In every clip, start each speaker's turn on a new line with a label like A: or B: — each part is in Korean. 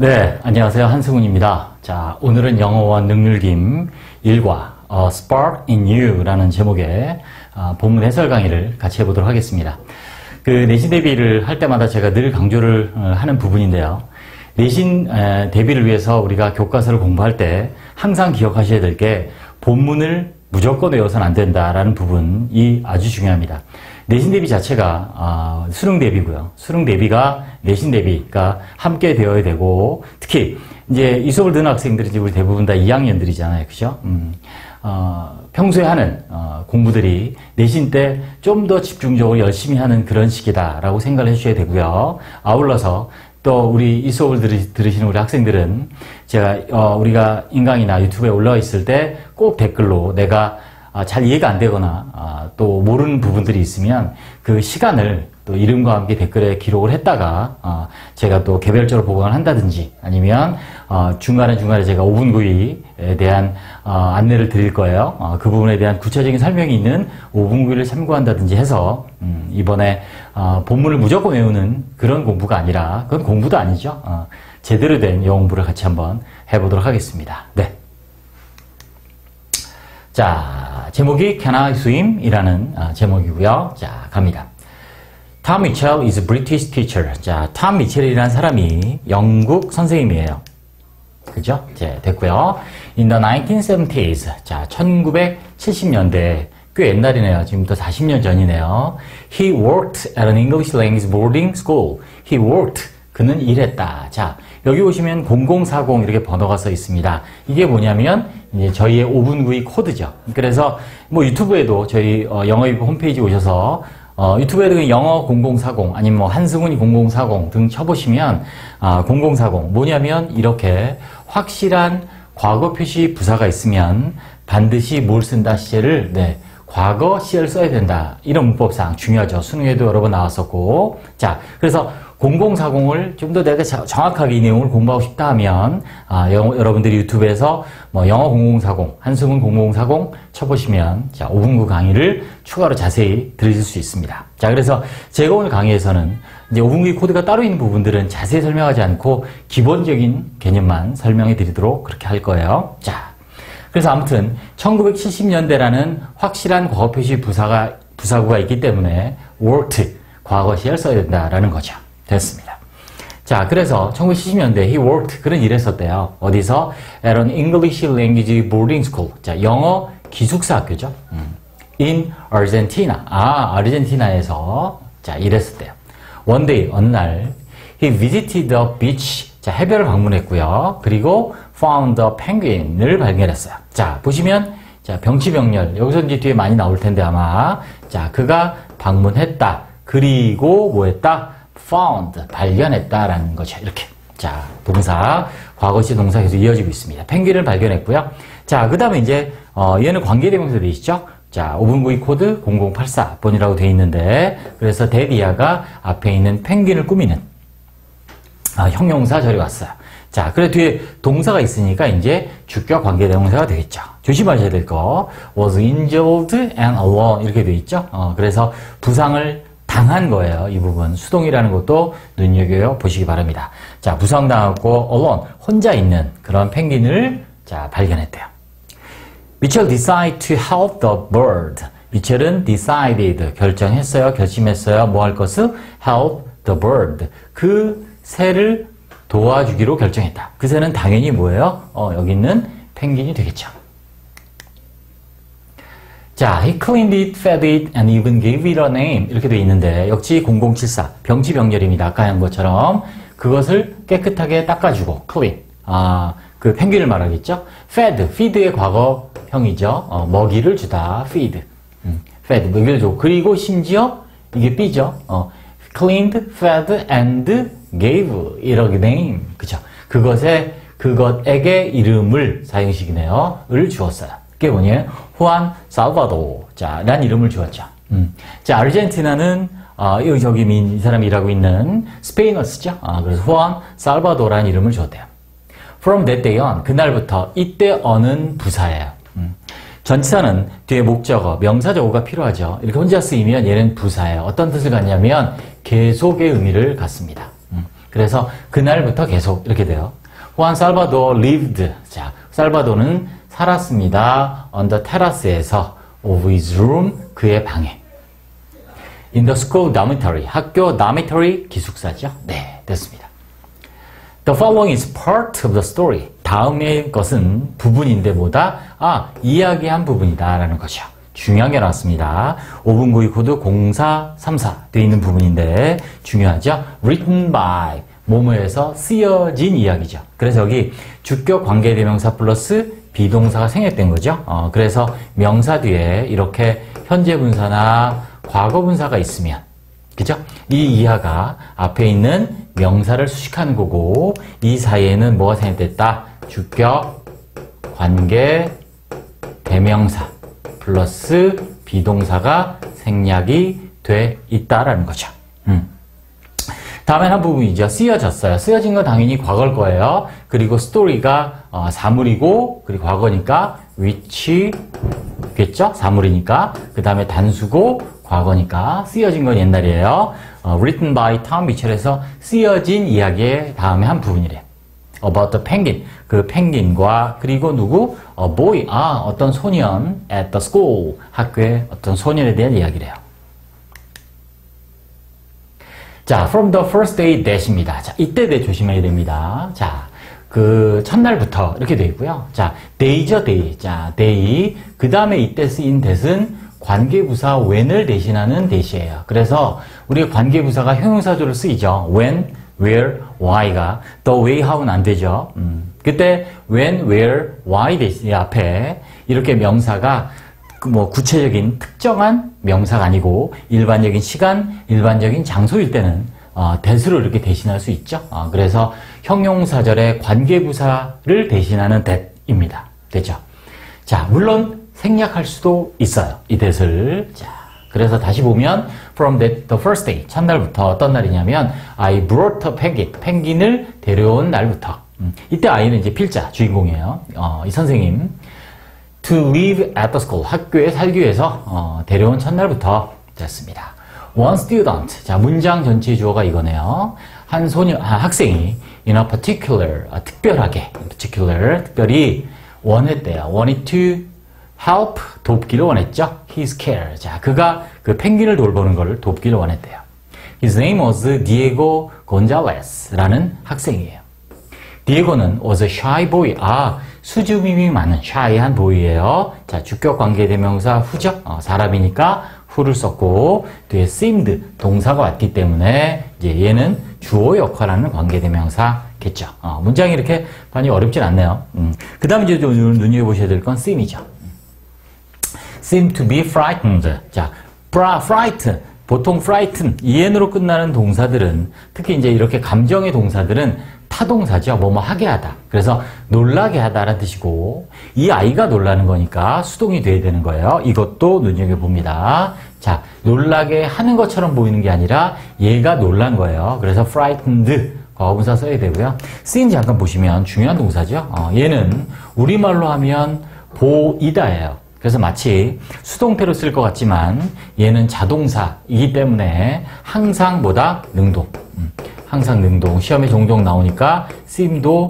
A: 네, 안녕하세요. 한승훈입니다. 자, 오늘은 영어와 능률김 1과 A Spark in You라는 제목의 본문 해설 강의를 같이 해보도록 하겠습니다. 내신 대비를 할 때마다 제가 늘 강조를 하는 부분인데요. 내신 대비를 위해서 우리가 교과서를 공부할 때 항상 기억하셔야 될 게 본문을 무조건 외워서는 안 된다라는 부분이 아주 중요합니다. 내신 대비 자체가 수능 대비고요. 수능 대비가 내신 대비가 함께 되어야 되고, 특히 이제 이 수업을 듣는 학생들이 이제 우리 대부분 다 2학년들이잖아요, 그죠? 평소에 하는 공부들이 내신 때 좀 더 집중적으로 열심히 하는 그런 시기다라고 생각을 해주셔야 되고요. 아울러서 또 우리 이 수업을 들으시는 우리 학생들은 제가 우리가 인강이나 유튜브에 올라와 있을 때 꼭 댓글로 내가 잘 이해가 안 되거나 또 모르는 부분들이 있으면 그 시간을 또 이름과 함께 댓글에 기록을 했다가 제가 또 개별적으로 보강을 한다든지 아니면 중간에 제가 5분 구이에 대한 안내를 드릴 거예요. 그 부분에 대한 구체적인 설명이 있는 5분 구이를 참고한다든지 해서 이번에 본문을 무조건 외우는 그런 공부가 아니라, 그건 공부도 아니죠. 제대로 된 영어 공부를 같이 한번 해보도록 하겠습니다. 네. 자, 제목이 Can I Swim? 이라는 제목이고요. 자, 갑니다. Tom Mitchell is a British teacher. 자, 톰 미첼이라는 사람이 영국 선생님이에요. 그죠? 네, 됐고요. In the 1970s. 자, 1970년대. 꽤 옛날이네요. 지금부터 40년 전이네요. He worked at an English language boarding school. He worked. 그는 일했다. 자, 여기 보시면 0040 이렇게 번호가 써 있습니다. 이게 뭐냐면 이제 저희의 5분 구이 코드죠. 그래서 뭐 유튜브에도 저희 영어입 홈페이지 오셔서 유튜브에도 영어 0040 아니면 뭐 한승훈이 0040 등 쳐보시면 0040 뭐냐면 이렇게 확실한 과거 표시 부사가 있으면 반드시 뭘 쓴다 시제를 과거 시제를 써야 된다. 이런 문법상 중요하죠. 수능에도 여러 번 나왔었고. 자, 그래서 0040을 좀 더 내가 정확하게 이 내용을 공부하고 싶다 하면 여러분들이 유튜브에서 뭐 영어 0040, 한승훈 0040 쳐보시면 자 5분구 강의를 추가로 자세히 들으실 수 있습니다. 자, 그래서 제가 오늘 강의에서는 이제 5분구 코드가 따로 있는 부분들은 자세히 설명하지 않고 기본적인 개념만 설명해 드리도록 그렇게 할 거예요. 자, 그래서 아무튼 1970년대라는 확실한 과거 표시 부사구가 있기 때문에 worked 과거 시를 써야 된다라는 거죠. 됐습니다. 자, 그래서 1970년대 he worked 그런 일을 했었대요. 어디서? At an English language boarding school. 자, 영어 기숙사 학교죠. In Argentina. 아르헨티나에서 자, 일했었대요. One day 어느 날 he visited the beach. 자, 해변을 방문했고요. 그리고 found a penguin을 발견했어요. 자, 보시면 자, 병치병렬 여기서 이제 뒤에 많이 나올 텐데 아마 자, 그가 방문했다. 그리고 뭐 했다? found 발견했다라는 거죠. 이렇게. 자, 동사 과거시 동사 계속 이어지고 있습니다. 펭귄을 발견했고요. 자, 그다음에 이제 얘는 관계대명사 되시죠? 자, 5분 구이 코드 0084번이라고 돼 있는데 그래서 대디아가 앞에 있는 펭귄을 꾸미는 형용사 절이 왔어요. 자, 그래 뒤에 동사가 있으니까 이제 주격 관계대명사가 되겠죠. 조심하셔야 될 거. was injured and alone 이렇게 돼 있죠. 그래서 부상을 당한 거예요. 이 부분. 수동이라는 것도 눈여겨 보시기 바랍니다. 자, 부상당하고 alone 혼자 있는 그런 펭귄을 자, 발견했대요. 미첼 decide to help the bird. 미첼은 decided 결정했어요. 결심했어요. 뭐 할 것을? help the bird. 그 새를 도와주기로 결정했다. 그 새는 당연히 뭐예요? 여기 있는 펭귄이 되겠죠. 자, he cleaned it, fed it, and even gave it a name. 이렇게 돼 있는데, 역시 0074. 병치병렬입니다. 아까 한 것처럼. 그것을 깨끗하게 닦아주고, clean. 그 펭귄을 말하겠죠? fed, feed의 과거형이죠. 먹이를 주다, feed. fed, 먹이를 주고. 그리고 심지어, 이게 B죠. cleaned, fed, and gave it a name. 그죠? 그것에게 이름을, 사형식이네요. 을 주었어요. 그게 뭐냐? 후안 살바도. 자, 란 이름을 주었죠. 자, 아르헨티나는, 이 사람이 일하고 있는 스페인어스죠. 그래서 후안 살바도라는 이름을 주었대요. From that day on, 그날부터, 이때 어는 부사예요. 전치사는 뒤에 목적어, 명사적어가 필요하죠. 이렇게 혼자 쓰이면 얘는 부사예요. 어떤 뜻을 갖냐면, 계속의 의미를 갖습니다. 그래서 그날부터 계속 이렇게 돼요. Juan Salvador lived. 자, 살바도는 살았습니다. On the terrace에서 of his room. 그의 방에. In the school dormitory. 학교 dormitory 기숙사죠. 네, 됐습니다. The following is part of the story. 다음의 것은 부분인데 뭐다? 이야기한 부분이다 라는 것이요. 중요한 게 나왔습니다. 5분 구의 코드 0434 되어 있는 부분인데 중요하죠. Written by 뭐뭐에서 쓰여진 이야기죠. 그래서 여기 주격 관계대명사 플러스 비동사가 생략된 거죠. 그래서 명사 뒤에 이렇게 현재 분사나 과거 분사가 있으면 그죠? 이 이하가 앞에 있는 명사를 수식하는 거고 이 사이에는 뭐가 생략됐다? 주격 관계 대명사 플러스 비동사가 생략이 돼 있다라는 거죠. 다음엔 한 부분이죠. 쓰여졌어요. 쓰여진 건 당연히 과거일 거예요. 그리고 스토리가 사물이고 그리고 과거니까 which겠죠? 사물이니까. 그 다음에 단수고 과거니까 쓰여진 건 옛날이에요. Written by Tom Mitchell에서 쓰여진 이야기의 다음에 한 부분이래요. About the penguin. 그 펭귄과 그리고 누구? A boy. 어떤 소년 at the school. 학교의 어떤 소년에 대한 이야기래요. 자, from the first day that입니다. 자, 이때 대 조심해야 됩니다. 자, 그 첫날부터 이렇게 되어 있고요. 자, day죠, day. 자, day. 그 다음에 이때 쓰인 that은 관계부사 when을 대신하는 that이에요. 그래서 우리 관계부사가 형용사조로 쓰이죠. when, where, why가 the way, how는 안 되죠. 그때 when, where, why 대신 앞에 이렇게 명사가 뭐 구체적인 특정한 명사가 아니고 일반적인 시간, 일반적인 장소일 때는 that으로 이렇게 대신할 수 있죠. 그래서 형용사절의 관계부사를 대신하는 that입니다. 됐죠? 자, 물론 생략할 수도 있어요. 이 that을. 자, 그래서 다시 보면 from the first day, 첫날부터 어떤 날이냐면 I brought a penguin, 펭귄을 데려온 날부터. 이때 I는 이제 필자, 주인공이에요. 이 선생님 to live at the school, 학교에 살기 위해서 데려온 첫날부터 됐습니다. One student, 자 문장 전체 주어가 이거네요. 한 학생이 in a particular, 특별하게, 특별히 원했대요. wanted to help, 돕기를 원했죠. his care, 자 그가 그 펭귄을 돌보는 것을 돕기를 원했대요. His name was Diego Gonzalez라는 학생이에요. 디에고는 was a shy boy. 수줍음이 많은 shy한 보이예요. 자, 주격 관계대명사 후죠. 사람이니까 who를 썼고 뒤에 seemed 동사가 왔기 때문에 이제 얘는 주어 역할하는 관계대명사겠죠. 문장이 이렇게 많이 어렵진 않네요. 그 다음 이제 좀 눈여겨보셔야 될 건 seem이죠. seem to be frightened. 자, frighten. 보통 frighten, en으로 끝나는 동사들은 특히 이제 이렇게 감정의 동사들은 타동사죠. 뭐뭐 하게 하다. 그래서 놀라게 하다라는 뜻이고 이 아이가 놀라는 거니까 수동이 돼야 되는 거예요. 이것도 눈여겨봅니다. 자, 놀라게 하는 것처럼 보이는 게 아니라 얘가 놀란 거예요. 그래서 frightened 과거분사 써야 되고요. seem 잠깐 보시면 중요한 동사죠. 얘는 우리말로 하면 보이다예요. 그래서 마치 수동태로 쓸 것 같지만 얘는 자동사이기 때문에 항상 보다 능동. 항상 능동. 시험에 종종 나오니까 seem도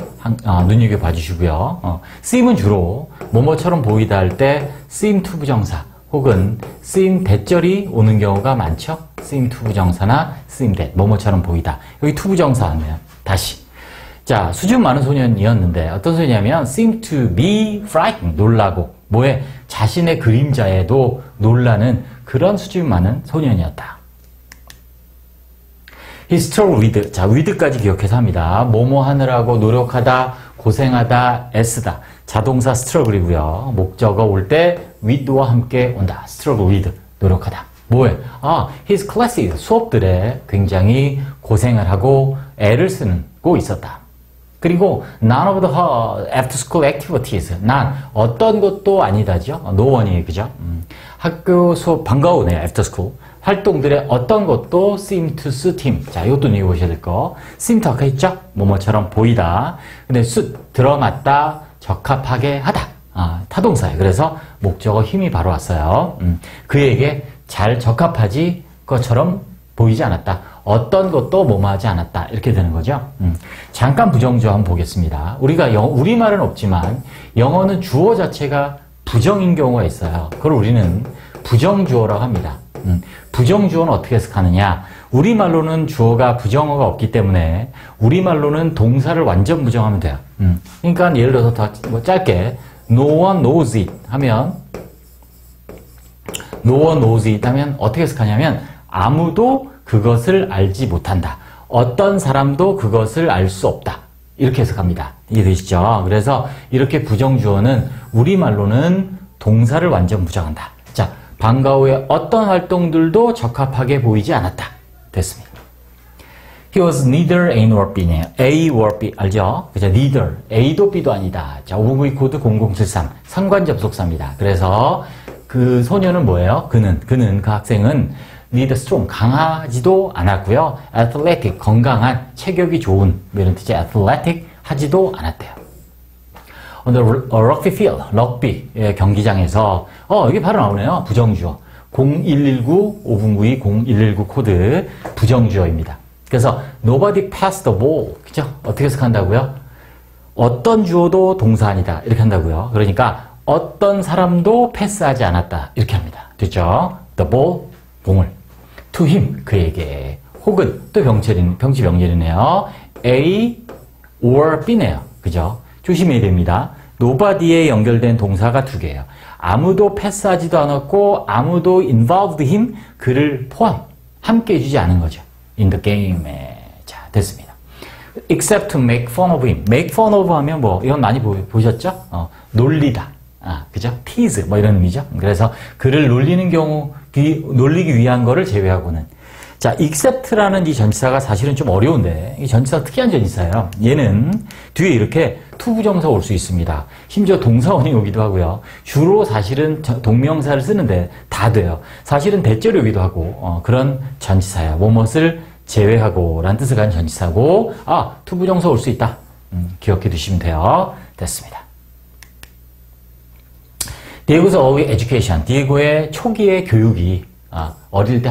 A: 눈여겨봐 주시고요. seem은 주로 뭐뭐처럼 보이다 할 때 seem to 부정사 혹은 seem 대절이 오는 경우가 많죠. seem to 부정사나 seem that 뭐뭐처럼 보이다. 여기 to 부정사 왔네요. 다시. 자, 수줍음 많은 소년이었는데 어떤 소년이냐면 seem to be frightened. 놀라고 뭐에 자신의 그림자에도 놀라는 그런 수줍음 많은 소년이었다. He struggled with. 자, with까지 기억해서 합니다. 뭐뭐 하느라고 노력하다, 고생하다, 애쓰다. 자동사 struggle이고요. 목적어 올 때 with와 함께 온다. struggle with. 노력하다. 뭐에? his classes. 수업들에 굉장히 고생을 하고 애를 쓰고 있었다. 그리고 none of the after school activities. 난 어떤 것도 아니다죠. no one이에요. 그죠? 학교 수업 반가우네요. after school. 활동들의 어떤 것도 seem to suit him. 자, 이것도 읽어보셔야 될 거. seem to 아까 했죠? 뭐뭐처럼 보이다. 근데 suit, 들어맞다, 적합하게 하다. 타동사예요. 그래서 목적어 힘이 바로 왔어요. 그에게 잘 적합하지 것처럼 보이지 않았다. 어떤 것도 뭐뭐하지 않았다. 이렇게 되는 거죠. 잠깐 부정주어 한번 보겠습니다. 우리가 우리말은 없지만 영어는 주어 자체가 부정인 경우가 있어요. 그걸 우리는 부정주어라고 합니다. 부정주어는 어떻게 해석하느냐? 우리말로는 주어가 부정어가 없기 때문에 우리말로는 동사를 완전 부정하면 돼요. 그러니까 예를 들어서 더 짧게 No one knows it 하면 No one knows it 하면 어떻게 해석하냐면 아무도 그것을 알지 못한다. 어떤 사람도 그것을 알 수 없다. 이렇게 해석합니다. 이해되시죠? 그래서 이렇게 부정주어는 우리말로는 동사를 완전 부정한다. 자, 방과 후에 어떤 활동들도 적합하게 보이지 않았다. 됐습니다. He was neither A nor B네요. A or B 알죠? 그죠? Neither. A도 B도 아니다. 자, 509 코드 0073 상관 접속사입니다. 그래서 그 소녀는 뭐예요? 그는 그 학생은 neither strong 강하지도 않았고요. athletic 건강한 체격이 좋은 이런 뜻의 athletic 하지도 않았대요. On the rugby field 럭비 경기장에서 이게 바로 나오네요. 부정주어 0119 5092 0119 코드 부정주어입니다. 그래서 nobody passed the ball 그죠? 어떻게 해석한다고요? 어떤 주어도 동사 아니다 이렇게 한다고요. 그러니까 어떤 사람도 패스하지 않았다 이렇게 합니다. 됐죠? The ball 공을 to him 그에게 혹은 또 병치 병렬이네요. A or B네요. 그죠? 조심해야 됩니다. nobody에 연결된 동사가 두 개예요. 아무도 패스하지도 않았고 아무도 involved him 그를 포함 함께 해주지 않은 거죠. in the game에 자 됐습니다. except to make fun of him. make fun of 하면 뭐 이건 많이 보셨죠? 놀리다. 그죠? tease 뭐 이런 의미죠. 그래서 그를 놀리는 경우 놀리기 위한 거를 제외하고는 자, except라는 이 전치사가 사실은 좀 어려운데 이 전치사가 특이한 전치사예요. 얘는 뒤에 이렇게 투부정사 올 수 있습니다. 심지어 동사원이 오기도 하고요. 주로 사실은 동명사를 쓰는데 다 돼요. 사실은 대절이 오기도 하고 그런 전치사예요. 뭐뭇을 제외하고 라는 뜻을 가진 전치사고 투부정사 올 수 있다. 기억해 두시면 돼요. 됐습니다. 디에고's early education. 디에고의 초기의 교육이 어릴 때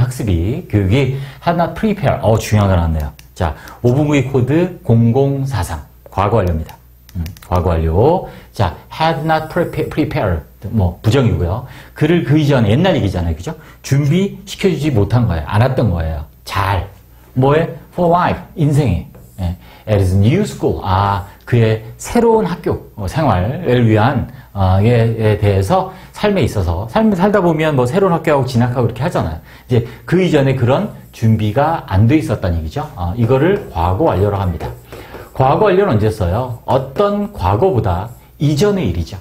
A: 교육이 had not prepared. 중요한 거 나왔네요. 자, 5분구의 코드 0043. 과거 완료입니다. 과거 완료. 자, had not prepared. 뭐, 부정이고요. 그를 그 이전에, 옛날 얘기잖아요. 그죠? 준비시켜주지 못한 거예요. 안 했던 거예요. 잘. 뭐에? For life. 인생에. 예. At his new school. 그의 새로운 학교, 생활을 위한, 에 대해서 삶에 있어서 삶을 살다 보면 뭐 새로운 학교하고 진학하고 이렇게 하잖아요. 이제 그 이전에 그런 준비가 안 돼 있었다는 얘기죠. 이거를 과거 완료라고 합니다. 과거 완료는 언제 써요? 어떤 과거보다 이전의 일이죠.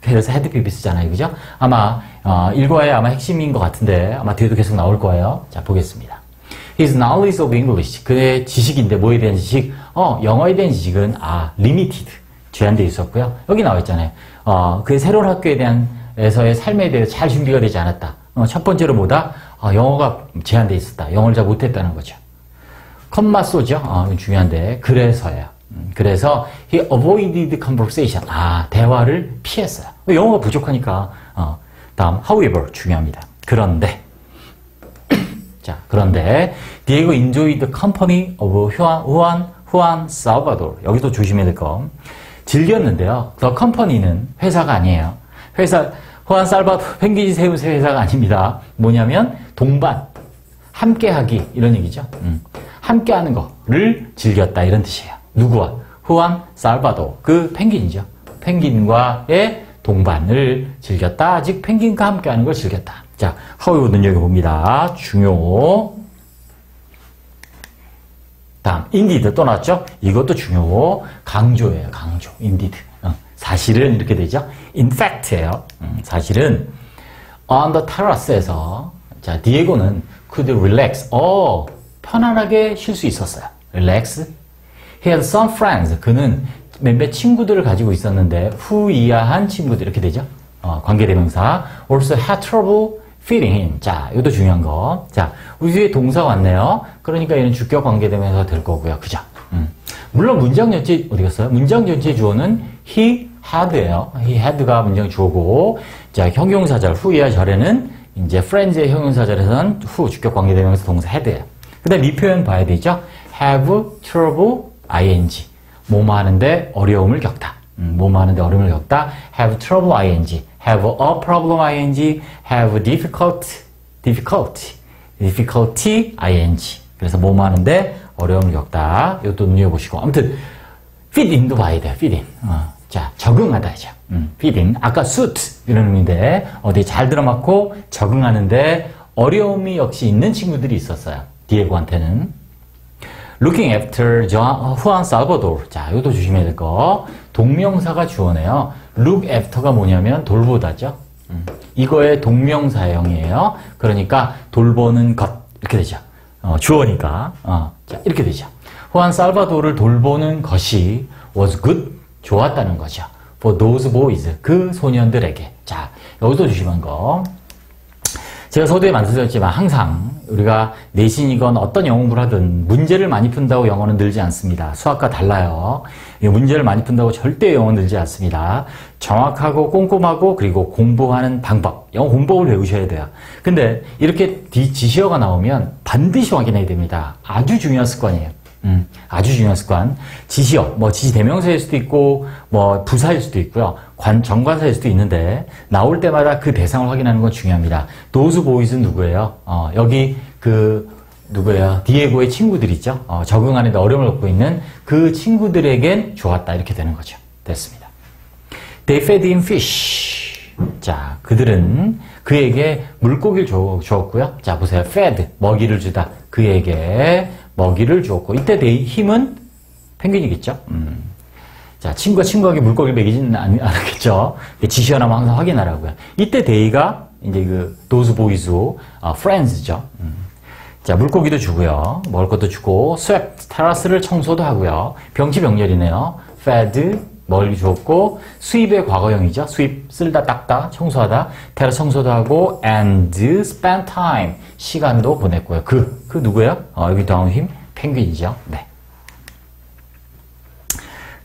A: 그래서 had be 쓰잖아요. 그죠? 아마 일과의 아마 핵심인 것 같은데 아마 뒤에도 계속 나올 거예요. 자, 보겠습니다. His knowledge of English. 그의 지식인데 뭐에 대한 지식? 영어에 대한 지식은 limited. 제한되어 있었고요. 여기 나와 있잖아요. 그의 새로운 학교에 대한 에서의 삶에 대해 잘 준비가 되지 않았다. 첫 번째로 뭐다? 영어가 제한되어 있었다. 영어를 잘 못했다는 거죠. 컴마 쏘죠? 중요한데 그래서예요. 그래서 he avoided conversation. 대화를 피했어요. 영어가 부족하니까. 다음 however 중요합니다. 그런데 자, 그런데 Diego enjoyed the company of Juan Salvador. 여기도 조심해야 될 거. 즐겼는데요. The company는 회사가 아니에요. 후안 살바도르 펭귄이 세운 회사가 아닙니다. 뭐냐면 동반, 함께하기 이런 얘기죠. 함께하는 거를 즐겼다 이런 뜻이에요. 누구와? 후안 살바도르 그 펭귄이죠. 펭귄과의 동반을 즐겼다. 즉 펭귄과 함께하는 걸 즐겼다. 자, 하우이브 눈여겨봅니다. 중요. 다음, indeed 또 나왔죠? 이것도 중요. 강조예요. 강조. indeed. 사실은 이렇게 되죠. in fact예요. 사실은 on the terrace에서 자, 디에고는 could relax. 편안하게 쉴 수 있었어요. relax. He had some friends. 그는 몇몇 친구들을 가지고 있었는데 후이야한 친구들 이렇게 되죠. 관계대명사. Also had trouble fitting in. 자, 이것도 중요한 거. 자, 위에 동사 왔네요. 그러니까 얘는 주격 관계대명사 될 거고요. 그죠? 물론 문장 전체 어디 갔어요? 문장 전체 주어는 he had예요. he had가 문장 주어고, 자, 형용사절 후이야 절에는 이제 friends의 형용사절에서는 후 주격 관계대명사 동사 had예요. 그 다음 이 표현 봐야 되죠. have trouble ing. 뭐뭐 하는데 어려움을 겪다. 뭐뭐 하는데 어려움을 겪다. have trouble ing. have a problem ing. have difficulty ing. 그래서 뭐뭐 하는데 어려움을 겪다. 이것도 눈여겨보시고. 아무튼 fit in도 봐야 돼요. fit in. 자, 적응하다죠. fit in. 아까 suit 이런 의미인데 어디 잘 들어맞고 적응하는데 어려움이 역시 있는 친구들이 있었어요. 디에고한테는. Looking after Juan Salvador. 자, 이것도 조심해야 될 거. 동명사가 주어네요. Look after가 뭐냐면 돌보다죠. 이거의 동명사형이에요. 그러니까 돌보는 것 이렇게 되죠. 주어니까. 자, 이렇게 되죠. 후안 살바도를 돌보는 것이 was good. 좋았다는 거죠. For those boys. 그 소년들에게. 자, 여기도 조심한 거. 제가 서두에 말씀드렸지만 항상 우리가 내신이건 어떤 영어 공부를 하든 문제를 많이 푼다고 영어는 늘지 않습니다. 수학과 달라요. 문제를 많이 푼다고 절대 영어는 늘지 않습니다. 정확하고 꼼꼼하고 그리고 공부하는 방법, 영어 공법을 배우셔야 돼요. 근데 이렇게 지시어가 나오면 반드시 확인해야 됩니다. 아주 중요한 습관이에요. 아주 중요한 습관. 지시어, 뭐 지시대명사일 수도 있고 뭐 부사일 수도 있고요. 정관사일 수도 있는데 나올 때마다 그 대상을 확인하는 건 중요합니다. those boys는 누구예요? 여기 누구예요? 디에고의 친구들 있죠? 적응하는데 어려움을 겪고 있는 그 친구들에겐 좋았다. 이렇게 되는 거죠. 됐습니다. They fed him fish. 자, 그들은 그에게 물고기를 주었고요. 자, 보세요. fed, 먹이를 주다. 그에게 먹이를 주었고, 이때 힘은 펭귄이겠죠? 자, 친구가 친구에게 물고기를 먹이지는 않았겠죠? 지시어 나면 항상 확인하라고요. 이때 데이가 이제 those boys, friends죠. 자, 물고기도 주고요. 먹을 것도 주고, swept, 테라스를 청소도 하고요. 병치병렬이네요. fed, 먹이 주었고, sweep의 과거형이죠. sweep, 쓸다, 닦다, 청소하다. 테라스 청소도 하고, and spend time, 시간도 보냈고요. 그 누구예요? 여기 다음 힘, 펭귄이죠. 네.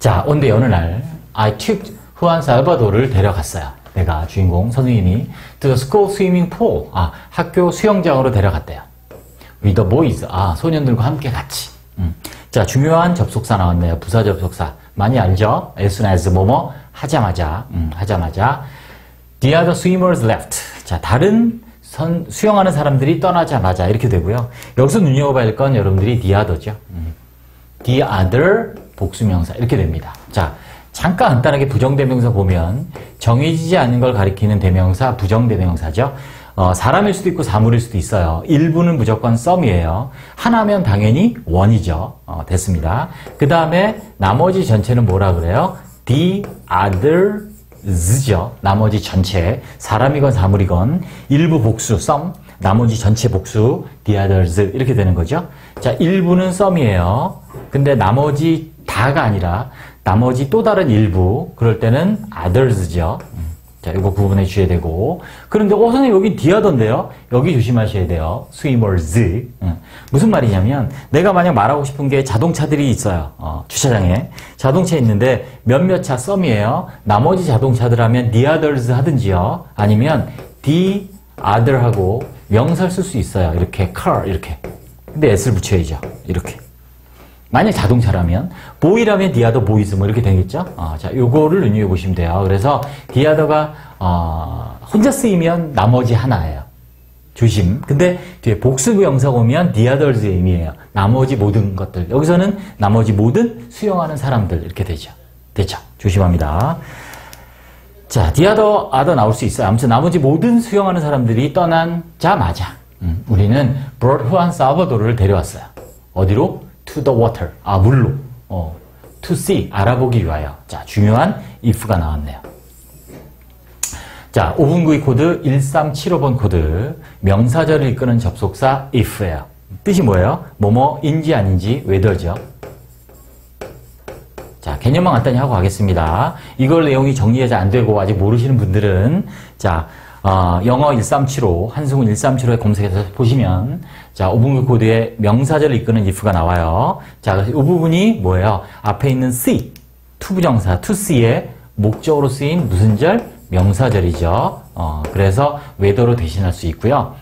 A: 자, 온데 어느 날, I took 후안 살바도를 데려갔어요. 내가 주인공, 선생님이 to the school swimming pool, 학교 수영장으로 데려갔대요. with the boys, 소년들과 함께 같이. 자, 중요한 접속사 나왔네요. 부사 접속사. 많이 알죠? as soon as 뭐뭐 하자마자. The other swimmers left. 자, 다른 수영하는 사람들이 떠나자마자 이렇게 되고요. 여기서 눈여겨봐야 할 건 여러분들이 the other죠. the other 복수명사 이렇게 됩니다. 자, 잠깐 간단하게 부정대명사 보면 정해지지 않은 걸 가리키는 대명사 부정대명사죠. 사람일 수도 있고 사물일 수도 있어요. 일부는 무조건 some이에요. 하나면 당연히 one이죠. 됐습니다. 그 다음에 나머지 전체는 뭐라 그래요? the others죠. 나머지 전체. 사람이건 사물이건 일부 복수 some, 나머지 전체 복수 the others 이렇게 되는 거죠. 자, 일부는 some이에요. 근데 나머지 다가 아니라 나머지 또 다른 일부 그럴 때는 others죠. 자, 이거 구분해 주셔야 되고. 그런데, 선생님, 여기 디하던데요? 여기 조심하셔야 돼요. swimmers. 무슨 말이냐면, 내가 만약 말하고 싶은 게 자동차들이 있어요. 주차장에. 자동차 있는데, 몇몇 차 some이에요. 나머지 자동차들 하면 the others 하든지요. 아니면, the other 하고 명사를 쓸 수 있어요. 이렇게, car, 이렇게. 근데 s를 붙여야죠. 이렇게. 만약 자동차라면, 보이라면 the other boys 뭐 이렇게 되겠죠? 자, 요거를 눈여겨보시면 돼요. 그래서 the other가 혼자 쓰이면 나머지 하나예요. 조심. 근데 뒤에 복수명사가 오면 the others의 의미예요. 나머지 모든 것들. 여기서는 나머지 모든 수영하는 사람들 이렇게 되죠. 됐죠? 조심합니다. 자, the other 나올 수 있어요. 아무튼 나머지 모든 수영하는 사람들이 떠난자마자 우리는 brought Juan Salvador를 데려왔어요. 어디로? to the water. 물로. to see. 알아보기 위하여. 자, 중요한 if가 나왔네요. 자, 5분구의 코드 1375번 코드. 명사절을 이끄는 접속사 if예요. 뜻이 뭐예요? 뭐뭐인지 아닌지 whether죠. 자, 개념만 간단히 하고 가겠습니다. 이걸 내용이 정리가 안 되고 아직 모르시는 분들은 자, 영어 1375, 한승훈 1375에 검색해서 보시면 자, 5분구 코드에 명사절을 이끄는 if가 나와요. 자, 이 부분이 뭐예요? 앞에 있는 see, 투부정사, to see의 목적으로 쓰인 무슨 절? 명사절이죠. 그래서 weather로 대신할 수 있고요.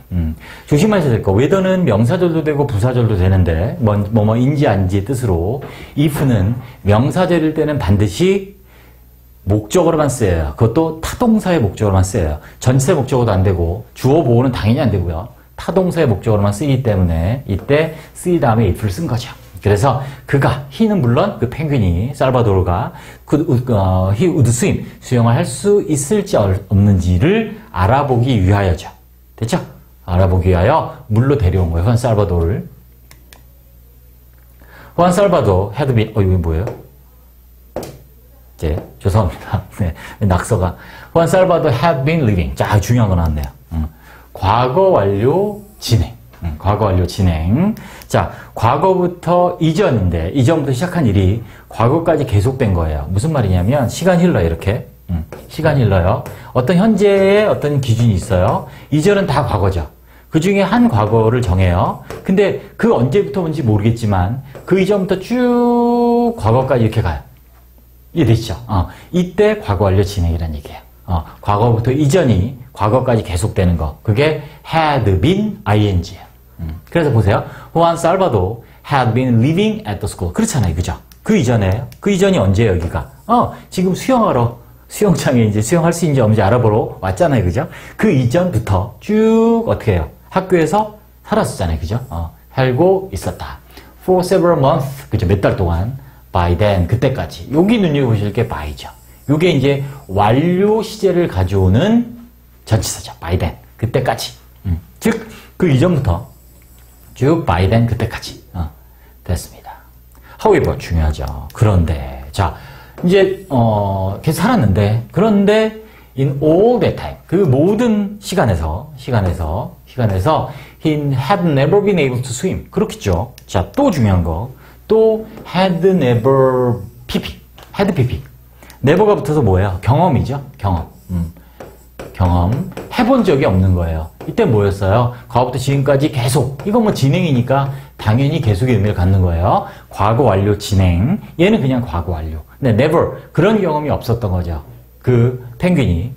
A: 조심하셔야 될 거. weather는 명사절도 되고 부사절도 되는데 뭐뭐인지 아닌지의 뜻으로 if는 명사절일 때는 반드시 목적어로만 쓰여요. 그것도 타동사의 목적어로만 쓰여요. 전치사 목적어도 안 되고 주어 보호는 당연히 안 되고요. 타동사의 목적어로만 쓰이기 때문에 이때 쓰이 다음에 if를 쓴 거죠. 그래서 그가, he는 물론 그 펭귄이, 살바도르가 he would swim, 수영을 할 수 있을지 없는지를 알아보기 위하여죠. 됐죠? 알아보기 위하여 물로 데려온 거예요. 후안 살바도르를. 후안 살바도 had been, 이거 뭐예요? 이제, 죄송합니다. 네, 낙서가. 후안 살바도 had been living. 자, 중요한 거 나왔네요. 과거 완료 진행. 과거 완료 진행. 자, 과거부터 이전인데, 이전부터 시작한 일이 과거까지 계속된 거예요. 무슨 말이냐면, 시간 흘러요, 이렇게. 시간 흘러요. 어떤 현재의 어떤 기준이 있어요. 이전은 다 과거죠. 그 중에 한 과거를 정해요. 근데 그 언제부터 뭔지 모르겠지만, 그 이전부터 쭉 과거까지 이렇게 가요. 이해되시죠? 이때 과거 완료 진행이라는 얘기예요. 과거부터 이전이 과거까지 계속되는 거. 그게 had been ing예요. 그래서 보세요. 후안 살바도 had been living at the school. 그렇잖아요. 그죠? 그 이전에, 그 이전이 언제예요, 여기가? 지금 수영하러, 수영장에 이제 수영할 수 있는지 없는지 알아보러 왔잖아요. 그죠? 그 이전부터 쭉 어떻게 해요? 학교에서 살았었잖아요. 그죠? 살고 있었다. For several months. 그죠? 몇 달 동안. By then. 그때까지. 여기 눈여겨보실 게 by죠. 요게 이제 완료 시제를 가져오는 전치사죠. By then. 그때까지. 즉, 그 이전부터 쭉 by then 그때까지 됐습니다. However 중요하죠. 그런데 자 이제 계속 살았는데 그런데 in all that time 그 모든 시간에서 he had never been able to swim. 그렇겠죠. 자, 또 중요한 거 또 had never pp had pp never가 붙어서 뭐예요? 경험이죠. 경험 해본 적이 없는 거예요. 이때 뭐였어요? 과거부터 지금까지 계속. 이건 뭐 진행이니까 당연히 계속의 의미를 갖는 거예요. 과거 완료 진행. 얘는 그냥 과거 완료. 근데 never 그런 경험이 없었던 거죠. 그 펭귄이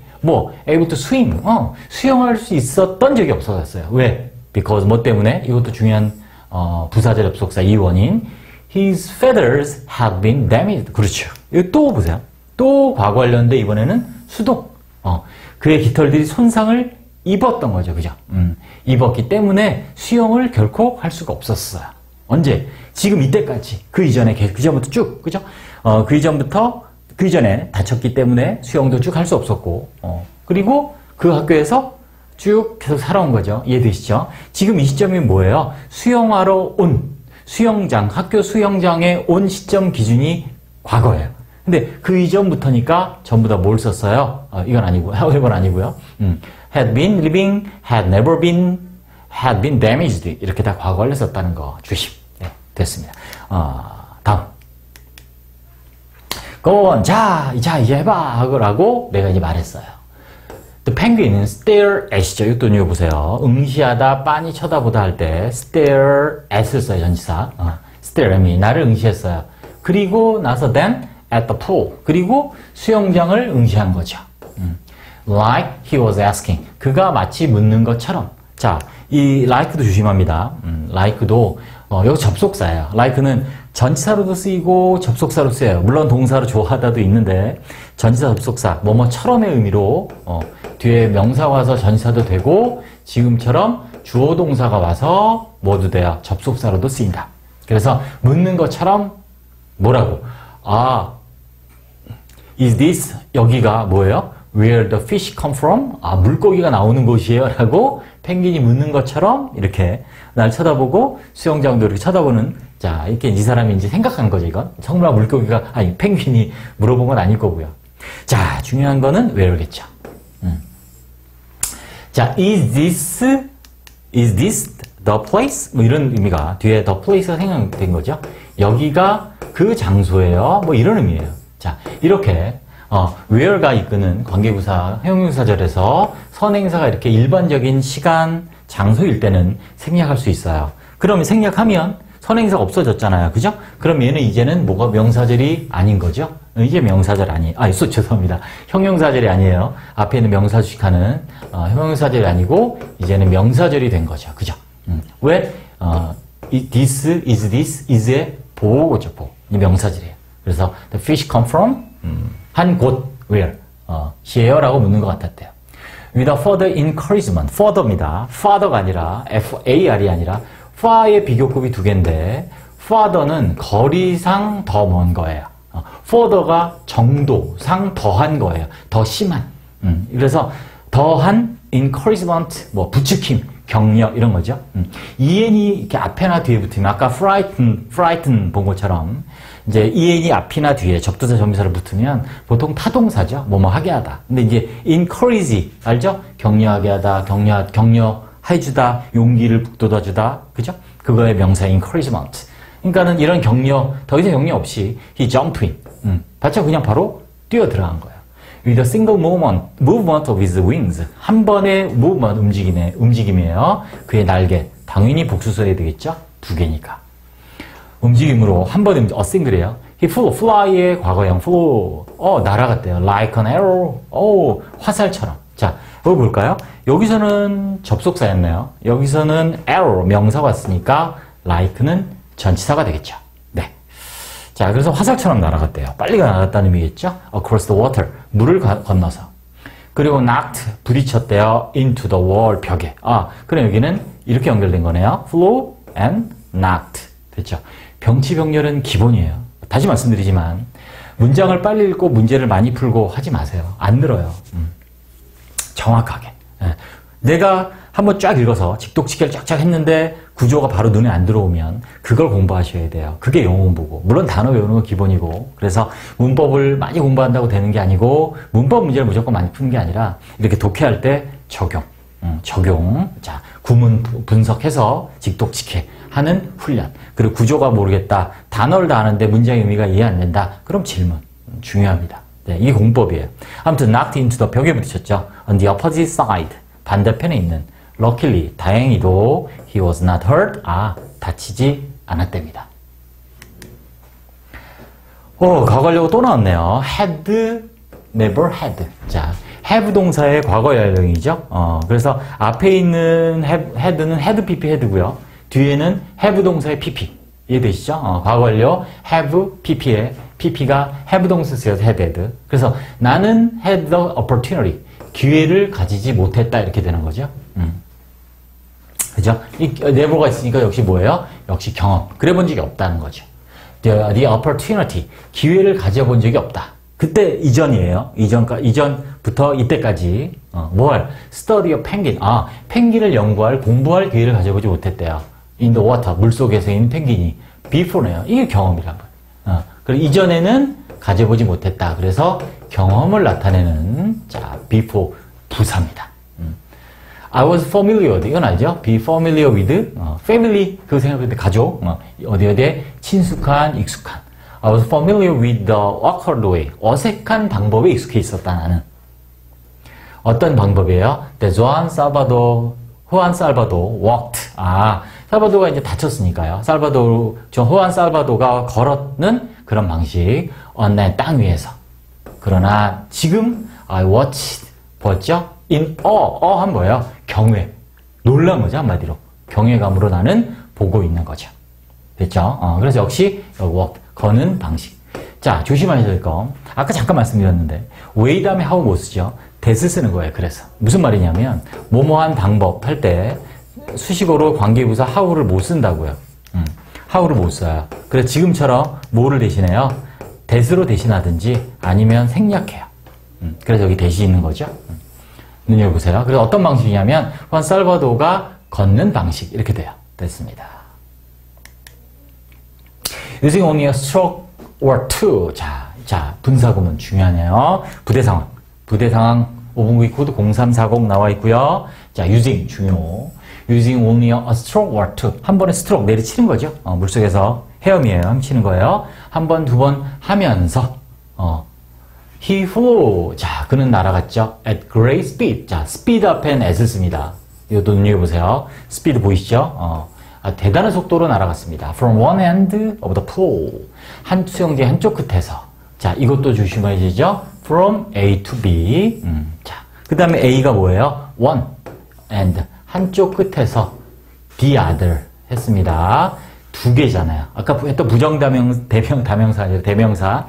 A: able to swim. 수영할 수 있었던 적이 없어졌어요. 왜? Because 뭐 때문에? 이것도 중요한 부사절 접속사 이 원인. His feathers had been damaged. 그렇죠. 이거 또 보세요. 또 과거 완료인데 이번에는 수동. 그의 깃털들이 손상을 입었던 거죠. 그죠? 입었기 때문에 수영을 결코 할 수가 없었어요. 언제? 지금 이때까지. 그 이전부터 쭉. 그죠? 그 이전에 다쳤기 때문에 수영도 쭉 할 수 없었고, 그리고 그 학교에서 쭉 계속 살아온 거죠. 이해되시죠? 지금 이 시점이 뭐예요? 수영하러 온, 학교 수영장에 온 시점 기준이 과거예요. 근데 그 이전부터니까 전부 다 뭘 썼어요? 이건 아니고, however 아니고요. had been living, had never been, had been damaged. 이렇게 다 과거를 썼다는 거 주심. 네, 됐습니다. 다음. Go on. 자, 이제 해봐. 라고 내가 이제 말했어요. The penguin은 stare at이죠. 이것도 읽어보세요. 응시하다, 빤히 쳐다보다 할 때 stare at을 써요. 전치사. stare at이 나를 응시했어요. 그리고 나서 then at the pool. 그리고 수영장을 응시한 거죠. Like he was asking. 그가 마치 묻는 것처럼. 자, 이 like도 조심합니다. like도 여기 접속사예요. like는 전치사로도 쓰이고 접속사로 쓰여요. 물론 동사로 좋아하다도 있는데 전치사 접속사 뭐뭐처럼의 의미로 뒤에 명사 와서 전치사도 되고 지금처럼 주어 동사가 와서 뭐도 돼요? 접속사로도 쓰인다. 그래서 묻는 것처럼 뭐라고? Is this 여기가 뭐예요? Where the fish come from? 물고기가 나오는 곳이에요. 라고 펭귄이 묻는 것처럼 이렇게 날 쳐다보고 수영장도 이렇게 쳐다보는 자, 이렇게 이 사람이 이제 생각한 거죠, 이건. 정말 물고기가, 펭귄이 물어본 건 아닐 거고요. 자, 중요한 거는 where겠죠. 자, is this the place? 뭐 이런 의미가 뒤에 the place가 생각된 거죠. 여기가 그 장소예요. 뭐 이런 의미예요. 자, 이렇게 where가 이끄는 관계부사, 형용사절에서 선행사가 이렇게 일반적인 시간, 장소일 때는 생략할 수 있어요. 그러면 생략하면 선행사가 없어졌잖아요. 그죠? 그럼 얘는 이제는 뭐가 명사절이 아닌 거죠? 이게 명사절 죄송합니다. 형용사절이 아니에요. 앞에 있는 명사 주식하는 형용사절이 아니고 이제는 명사절이 된 거죠. 그죠? 왜? this, is의 보고죠. 이 명사절이에요. 그래서 the fish come from 한 곳 where here라고 묻는 것 같았대요. with a further encouragement, further입니다. farther가 아니라 far이 아니라 far의 비교급이 두 개인데 farther는 거리상 더 먼 거예요. further가 정도상 더한 거예요. 더 심한. 그래서 더한 encouragement, 부추김, 격려 이런 거죠. en이 이렇게 앞에나 뒤에 붙으면 아까 frighten 본 것처럼 이제 en이 앞이나 뒤에 접두사 전미사를 붙으면 보통 타동사죠. 하게 하다. 근데 이제 encourage 알죠? 격려하게 하다, 격려해주다, 용기를 북돋아주다, 그죠? 그거의 명사 encouragement. 그러니까는 이런 격려, 더 이상 격려 없이 he jumped in. 바짝 그냥 바로 뛰어 들어간 거예요. With a single movement of his wings. 한 번의 movement, 움직임이에요. 그의 날개. 당연히 복수서야 되겠죠? 두 개니까. 움직임으로 한 번에 a single이에요. He flew, fly의 과거형 flew. 날아갔대요. Like an arrow. 화살처럼. 자, 여기 볼까요? 여기서는 접속사였네요. 여기서는 arrow, 명사가 왔으니까 like는 전치사가 되겠죠. 네. 자, 그래서 화살처럼 날아갔대요. 빨리 날아갔다는 의미겠죠? Across the water. 물을 건너서. 그리고 knocked, 부딪혔대요. Into the wall, 벽에. 그럼 여기는 이렇게 연결된 거네요. flew and knocked. 됐죠? 병치병렬은 기본이에요. 다시 말씀드리지만 문장을 빨리 읽고 문제를 많이 풀고 하지 마세요. 안 늘어요. 정확하게. 내가 한번 쫙 읽어서 직독직결 쫙쫙 했는데 구조가 바로 눈에 안 들어오면 그걸 공부하셔야 돼요. 그게 영어 공부고. 물론 단어 외우는 건 기본이고. 그래서 문법을 많이 공부한다고 되는 게 아니고 문법 문제를 무조건 많이 푸는 게 아니라 이렇게 독해할 때 적용. 자, 구문 분석해서 직독직해 하는 훈련. 그리고 구조가 모르겠다. 단어를 다 아는데 문장의 의미가 이해 안 된다. 그럼 질문. 중요합니다. 네, 이게 공법이에요. 아무튼 knocked into the 벽에 부딪혔죠. On the opposite side. 반대편에 있는 luckily, 다행히도 he was not hurt. 다치지 않았답니다. 과거려고 또 나왔네요. had, never had. 자, have 동사의 과거 연령이죠. 그래서 앞에 있는 had는 had pp had고요. 뒤에는 have 동사의 pp. 이해되시죠? 과거 완료 have pp에 pp가 have 동사 쓰여서 had. 그래서 나는 had the opportunity. 기회를 가지지 못했다 이렇게 되는 거죠. 그죠? 이 never가 있으니까 역시 뭐예요? 역시 경험. 그래 본 적이 없다는 거죠. The opportunity. 기회를 가져본 적이 없다. 그때 이전이에요. 이전부터 이때까지 뭘? Study a penguin. 펭귄을 연구할, 공부할 기회를 가져보지 못했대요. In the water. 물속에서 있는 펭귄이. Before네요. 이게 경험이란 거예요. 그리고 이전에는 가져보지 못했다. 그래서 경험을 나타내는 자, before 부사입니다. I was familiar with. 이건 알죠? Be familiar with. family. 그거 생각할 때 가족. 어디에 친숙한, 익숙한. I was familiar with the awkward way. 어색한 방법에 익숙해 있었다, 나는. 어떤 방법이에요? The Juan Salvador walked. 살바도가 이제 다쳤으니까요. 호안 살바도가 걸었는 그런 방식. on land, 땅 위에서. 그러나 지금 I watched, 보았죠? in 한 뭐예요? 경외. 놀란 거죠, 한마디로. 경외감으로 나는 보고 있는 거죠. 됐죠? 그래서 역시 walk, 거는 방식. 자, 조심하셔야 될 거. 아까 잠깐 말씀드렸는데 way 다음에 how 못 쓰죠. that을 쓰는 거예요. 그래서 무슨 말이냐면 뭐뭐한 방법 할 때 수식어로 관계부사 how를 못 쓴다고요. how를 못 써요. 그래서 지금처럼 뭐를 대신해요? that으로 대신하든지 아니면 생략해요. 그래서 여기 that이 있는 거죠. 눈여겨보세요. 그래서 어떤 방식이냐면 후안 살바도가 걷는 방식 이렇게 돼요. 됐습니다. Using only a stroke or two. 자, 분사구문 중요하네요. 부대 상황 5분기 코드 0340 나와 있고요. 자, using 중요. Using only a stroke or two. 한 번에 스트로크 내리치는 거죠. 물속에서 헤엄이에요. 헤엄치는 거예요. 한 번, 두 번 하면서 He flew. 자, 그는 날아갔죠. At great speed. 자, speed 앞엔 at을 씁니다. 이것도 눈여겨보세요. speed 보이시죠? 대단한 속도로 날아갔습니다. From one end of the pool. 한 수영지 한쪽 끝에서 자, 이것도 조심해야 되죠. From A to B. 자, 그 다음에 A가 뭐예요? One and 한쪽 끝에서 the other 했습니다. 두 개잖아요. 아까 했던 대명사 아니라 대명사.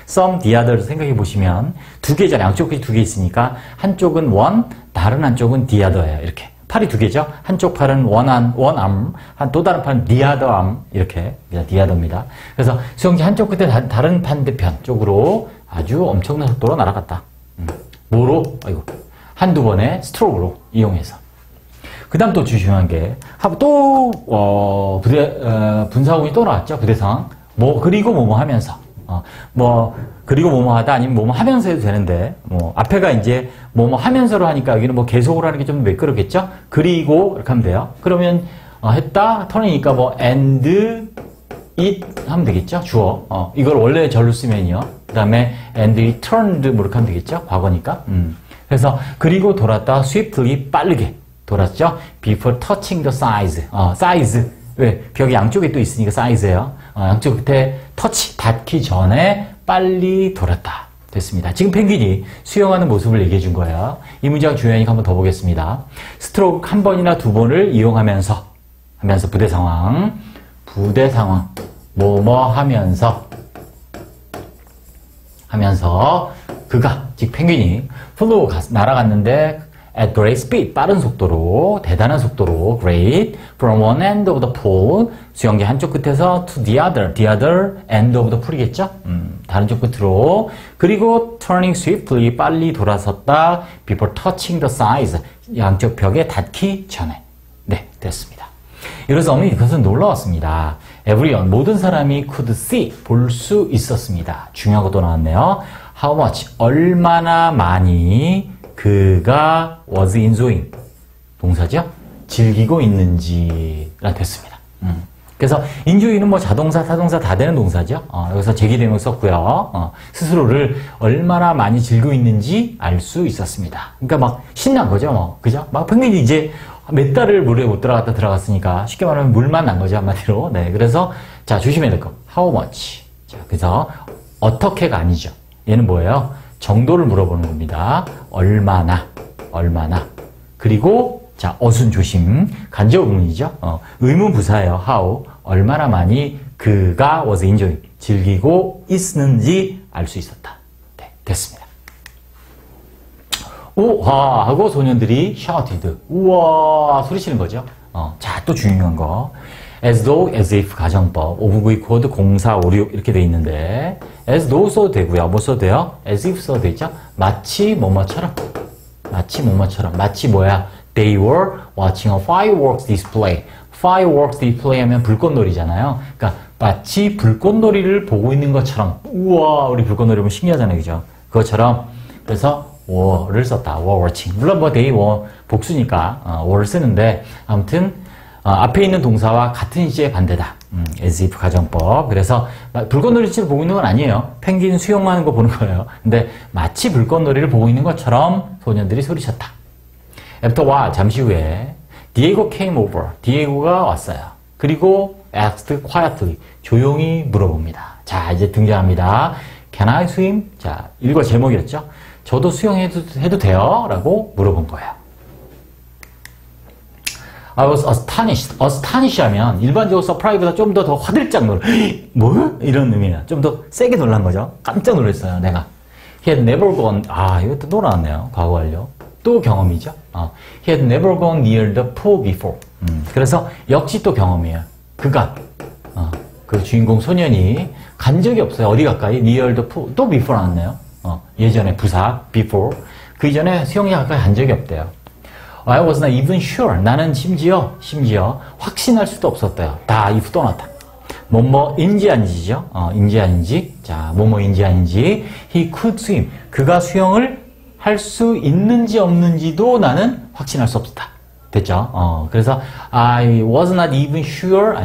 A: Some, the other 생각해 보시면 두 개잖아요. 양쪽 끝이 두 개 있으니까 한쪽은 one, 다른 한쪽은 the other예요. 이렇게. 팔이 두 개죠. 한쪽 팔은 one arm, 또 다른 팔은 the other arm 이렇게 the other입니다. 그래서 수영기 한쪽 끝에 다른 반대편 쪽으로 아주 엄청난 속도로 날아갔다. 뭐로? 아이고 한두 번의 스트로크로 이용해서. 그 다음 또 중요한 게 또 분사구문이 또 나왔죠. 부대 상황. 그리고 뭐뭐 하면서. 그리고 뭐뭐 하다 아니면 뭐뭐 하면서 해도 되는데, 앞에가 이제 뭐뭐 하면서로 하니까 여기는 계속으로 하는 게 좀 매끄럽겠죠? 그리고, 이렇게 하면 돼요. 그러면, 했다, 턴이니까 and it 하면 되겠죠? 주어. 이걸 원래 절로 쓰면요. 그 다음에 and it turned 이렇게 하면 되겠죠? 과거니까. 그래서, 그리고 돌았다, swiftly, 빠르게 돌았죠? before touching the size. size. 왜? 벽이 양쪽에 또 있으니까 사이즈예요. 양쪽 끝에 터치, 닿기 전에 빨리 돌았다. 됐습니다. 지금 펭귄이 수영하는 모습을 얘기해 준 거예요. 이 문장 중요하니까 한번 더 보겠습니다. 스트로크 한 번이나 두 번을 이용하면서 부대 상황, 뭐뭐 하면서 그가, 즉 펭귄이 flew 날아갔는데 at great speed, 빠른 속도로, 대단한 속도로, great, from one end of the pool, 수영기 한쪽 끝에서 to the other end of the pool이겠죠? 다른 쪽 끝으로. 그리고 turning swiftly, 빨리 돌아섰다, before touching the sides, 양쪽 벽에 닿기 전에. 네, 됐습니다. 이래서 어머니 그것은 놀라웠습니다. Everyone, 모든 사람이 could see, 볼 수 있었습니다. 중요한 것도 나왔네요. How much, 얼마나 많이 그가 was enjoying 동사죠? 즐기고 있는지가 됐습니다. 그래서 enjoy는 자동사, 타동사 다 되는 동사죠. 여기서 제기대명 썼고요. 스스로를 얼마나 많이 즐기고 있는지 알 수 있었습니다. 그러니까 신난 거죠, 그죠? 펭귄이 이제 몇 달을 물에 못 들어갔으니까 쉽게 말하면 물만 난 거죠, 한마디로. 네, 그래서 자 조심해야 될 거. How much? 자, 그래서 어떻게가 아니죠. 얘는 뭐예요? 정도를 물어보는 겁니다. 얼마나. 그리고, 자, 어순 조심. 간접 의문이죠. 의문 부사예요. how. 얼마나 많이 그가 was enjoying. 즐기고 있는지 알 수 있었다. 네, 됐습니다. 우와! 하고 소년들이 shouted. 우와! 소리치는 거죠. 자, 또 중요한 거. as though, as if 가정법, 오브구이 코드 0456 이렇게 돼 있는데 as though 써도 되고요. 뭐 써도 돼요? as if 써도 되죠? 마치 뭐뭐처럼. 마치 뭐야? They were watching a fireworks display. fireworks display 하면 불꽃놀이잖아요. 그러니까 마치 불꽃놀이를 보고 있는 것처럼. 우와, 우리 불꽃놀이 보면 신기하잖아요. 그죠? 그것처럼. 그래서 were를 썼다. were watching. 물론 they were 복수니까 were를 쓰는데 아무튼 앞에 있는 동사와 같은 시제의 반대다. as if 가정법. 그래서 불꽃놀이를 보고 있는 건 아니에요. 펭귄 수영하는 거 보는 거예요. 근데 마치 불꽃놀이를 보고 있는 것처럼 소년들이 소리쳤다. After a while, 잠시 후에 Diego came over. 디에고가 왔어요. 그리고 asked quietly. 조용히 물어봅니다. 자, 이제 등장합니다. Can I swim? 자, 일과 제목이었죠. 저도 수영해도 돼요? 라고 물어본 거예요. I was astonished. astonished 하면 일반적으로 surprise보다 좀 더 화들짝 놀라. 뭐? 이런 의미예요. 좀 더 세게 놀란 거죠. 깜짝 놀랐어요, 내가. He had never gone. 이것도 또 나왔네요. 과거 완료. 또 경험이죠. He had never gone near the pool before. 그래서 역시 또 경험이에요. 그가 그 주인공 소년이 간 적이 없어요. 어디 가까이? near the pool. 또 before 나왔네요. 예전에 부사 before. 그 이전에 수영장 가까이 간 적이 없대요. I was not even sure. 나는 심지어 확신할 수도 없었대요. 다 if 또 나왔다. 뭐뭐인지 아닌지죠. 인지 아닌지. 자, 뭐뭐인지 아닌지. He could swim. 그가 수영을 할 수 있는지 없는지도 나는 확신할 수 없었다. 됐죠? 그래서 I was not even sure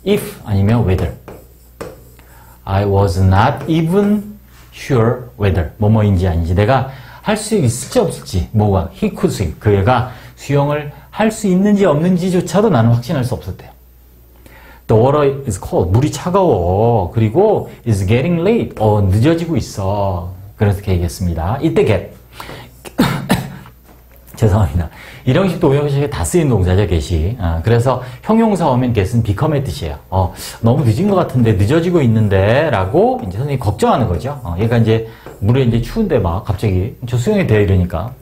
A: if 아니면 whether. I was not even sure whether. 뭐뭐인지 아닌지. 내가 할 수 있을지 없을지. 뭐가? He could swim. 그 애가 수영을 할 수 있는지 없는지조차도 나는 확신할 수 없었대요. The water is cold. 물이 차가워. 그리고 is getting late. 늦어지고 있어. 그렇게 얘기했습니다. 이때 get. 죄송합니다. 이런 형식도 오형식에 다 쓰인 동사죠, get이. 그래서 형용사 오면 get은 become의 뜻이에요. 너무 늦은 것 같은데, 늦어지고 있는데, 라고 이제 선생님이 걱정하는 거죠. 얘가 이제 물에 이제 추운데 막 갑자기 저 수영이 돼 이러니까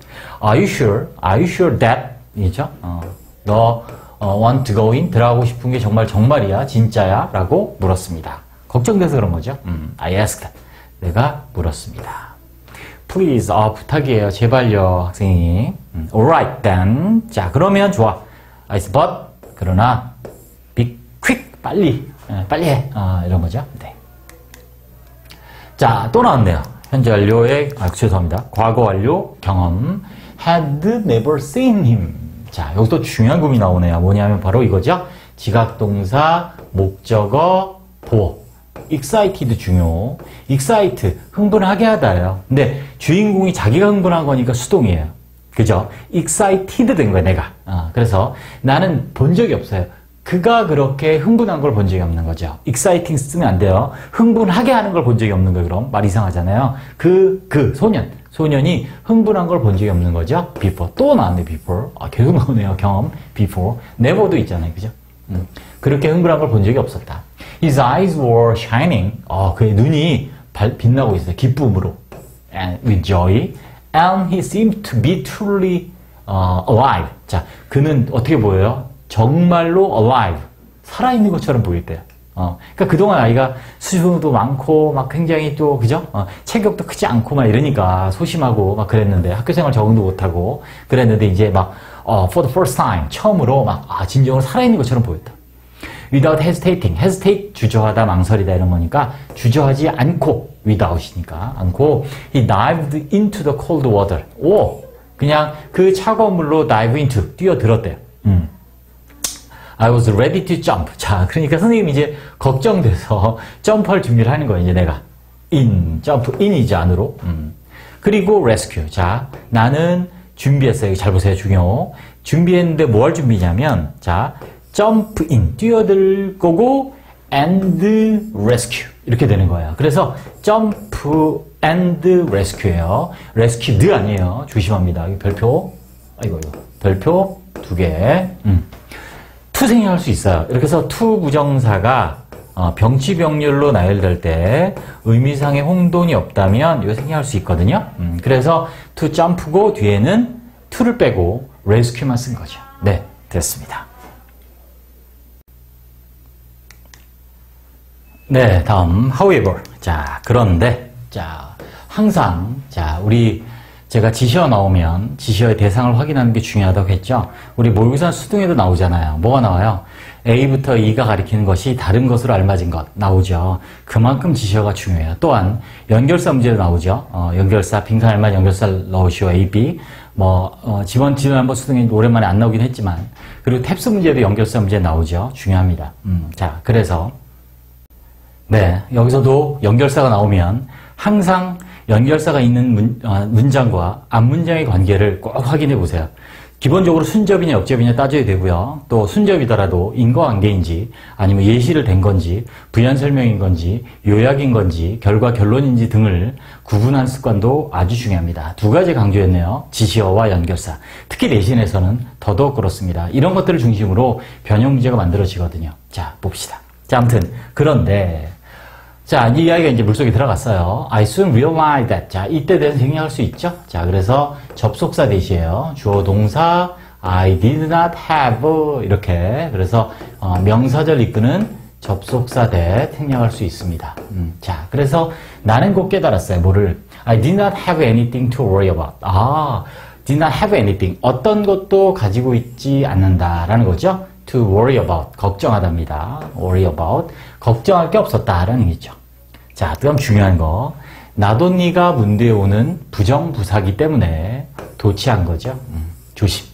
A: Are you sure? Are you sure that? 이죠? 너 want to go in? 들어가고 싶은 게 정말이야? 진짜야? 라고 물었습니다. 걱정돼서 그런 거죠. I asked. 내가 물었습니다. Please, 부탁이에요. 제발요, 학생이. Alright then. 자, 그러면 좋아. I said, but, 그러나, be quick. 빨리 해. 이런 거죠. 네. 자, 또 나왔네요. 현재 완료의, 죄송합니다. 과거 완료 경험. Had never seen him. 자, 여기서 중요한 구문이 나오네요. 뭐냐면 바로 이거죠. 지각동사, 목적어, 보어. excited 중요. excite, 흥분하게 하다예요. 근데 주인공이 자기가 흥분한 거니까 수동이에요. 그죠? excited 된 거야, 내가. 그래서 나는 본 적이 없어요. 그가 그렇게 흥분한 걸 본 적이 없는 거죠. exciting 쓰면 안 돼요. 흥분하게 하는 걸 본 적이 없는 거예요, 그럼. 말 이상하잖아요. 소년이 흥분한 걸 본 적이 없는 거죠. before. 또 나왔네, before. 계속 나오네요, 경험. before. never도 있잖아요, 그죠? 그렇게 흥분한 걸 본 적이 없었다. His eyes were shining. 그의 눈이 빛나고 있어요. 기쁨으로. And with joy. And he seemed to be truly alive. 자, 그는 어떻게 보여요? 정말로 alive. 살아있는 것처럼 보일 때요. 그러니까 그동안 아이가 수줍음도 많고, 막 굉장히 또, 그죠? 체격도 크지 않고 막 이러니까 소심하고 막 그랬는데, 학교 생활 적응도 못하고 그랬는데, 이제 막, for the first time, 처음으로 막, 진정으로 살아있는 것처럼 보였다. without hesitating. hesitate, 주저하다, 망설이다 이런 거니까, 주저하지 않고, without이니까, 않고, he dived into the cold water. 그냥 그 차가운 물로 dive into, 뛰어들었대요. I was ready to jump. 자, 그러니까 선생님이 이제 걱정돼서 점프할 준비를 하는 거예요, 이제 내가. 점프, in이지, 안으로. 그리고 rescue. 자, 나는 준비했어요. 잘 보세요, 중요. 준비했는데 뭐 할 준비냐면, 자, jump in, 뛰어들 거고, and rescue. 이렇게 되는 거예요. 그래서 jump and rescue예요. rescued 아니에요. 조심합니다. 별표. 별표 2개. to 생략할 수 있어요. 이렇게 해서 to 부정사가 병치병률로 나열될 때 의미상의 혼돈이 없다면 이거 생략할 수 있거든요. 그래서 to jump고 뒤에는 to를 빼고 rescue만 쓴 거죠. 네, 됐습니다. 네, 다음 however. 자, 그런데 자, 항상 자, 제가 지시어 나오면 지시어의 대상을 확인하는 게 중요하다고 했죠. 우리 모의고사 수능에도 나오잖아요. 뭐가 나와요? A부터 E가 가리키는 것이 다른 것으로 알맞은 것 나오죠. 그만큼 지시어가 중요해요. 또한 연결사 문제도 나오죠. 연결사, 빈칸 알맞은 연결사 넣으시오. A, B. 지난번 수능에 오랜만에 안 나오긴 했지만, 그리고 탭스 문제도 연결사 문제 나오죠. 중요합니다. 자, 그래서 네, 여기서도 연결사가 나오면 항상 연결사가 있는 문장과 앞문장의 관계를 꼭 확인해 보세요. 기본적으로 순접이냐 역접이냐 따져야 되고요. 또 순접이더라도 인과관계인지 아니면 예시를 댄 건지 부연 설명인 건지 요약인 건지 결과 결론인지 등을 구분하는 습관도 아주 중요합니다. 두 가지 강조했네요. 지시어와 연결사. 특히 내신에서는 더더욱 그렇습니다. 이런 것들을 중심으로 변형 문제가 만들어지거든요. 자, 봅시다. 자, 아무튼 그런데 자, 이 이야기가 이제 물속에 들어갔어요. I soon realized that. 자, 이때 대해서 생략할 수 있죠? 자, 그래서 접속사 대시에요. 주어 동사, I did not have. 이렇게. 그래서, 명사절 이끄는 접속사 대 생략할 수 있습니다. 자, 그래서 나는 곧 깨달았어요. 뭐를? I did not have anything to worry about. did not have anything. 어떤 것도 가지고 있지 않는다라는 거죠. to worry about. 걱정하답니다. worry about. 걱정할 게 없었다라는 얘기죠. 자, 그다음 중요한 거. 나도 니가 문대에 오는 부정부사기 때문에 도취한 거죠. 조심.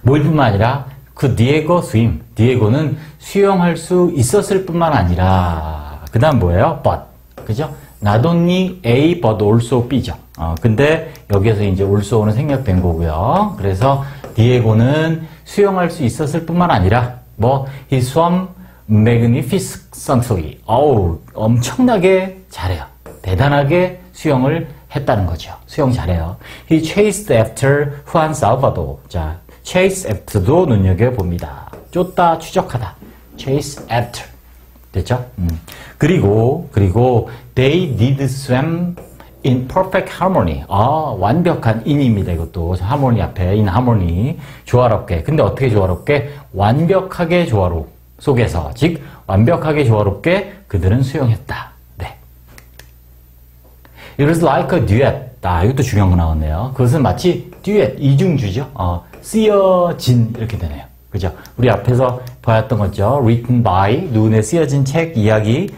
A: 뭘 뿐만 아니라 그 디에고 스임. 디에고는 수영할 수 있었을 뿐만 아니라 그 다음 뭐예요? but. 그죠? not only A but also B죠. 근데 여기에서 이제 also는 생략된 거고요. 그래서 디에고는 수영할 수 있었을 뿐만 아니라 뭐 he swam magnificently. 어우, 엄청나게 잘해요. 대단하게 수영을 했다는 거죠. 수영 잘해요. He chased after Juan Salvador. 자, chase after도 눈여겨봅니다. 쫓다, 추적하다. chase after. 됐죠? 그리고 they did swim in perfect harmony. 아, 완벽한 in입니다. 이것도 harmony 앞에 in harmony. 조화롭게. 근데 어떻게 조화롭게? 완벽하게 조화로 속에서, 즉 완벽하게 조화롭게 그들은 수영했다. 네. It was like a duet. 아, 이것도 중요한 거 나왔네요. 그것은 마치 듀엣, 이중주죠. 쓰여진 이렇게 되네요. 그죠? 우리 앞에서 보았던 거죠. written by, 눈에 쓰여진 책, 이야기,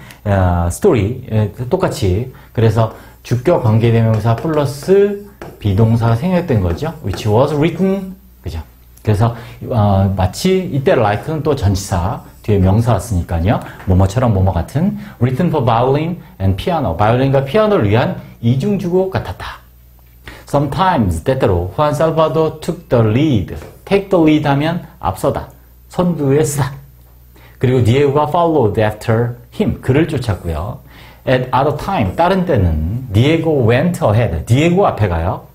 A: 스토리 똑같이. 그래서 주격 관계대명사 플러스 비동사가 생략된 거죠. which was written. 그죠? 그래서 마치 이때 like는 또 전치사 뒤에 명사 왔으니까요. 뭐뭐처럼 뭐뭐 같은 written for violin and piano. 바이올린과 피아노를 위한 이중주곡 같았다. Sometimes 때때로 Juan Salvador took the lead. take the lead 하면 앞서다. 선두에 서다. 그리고 Diego가 followed after him. 그를 쫓았고요. At other time, 다른 때는 Diego went ahead. Diego 앞에 가요.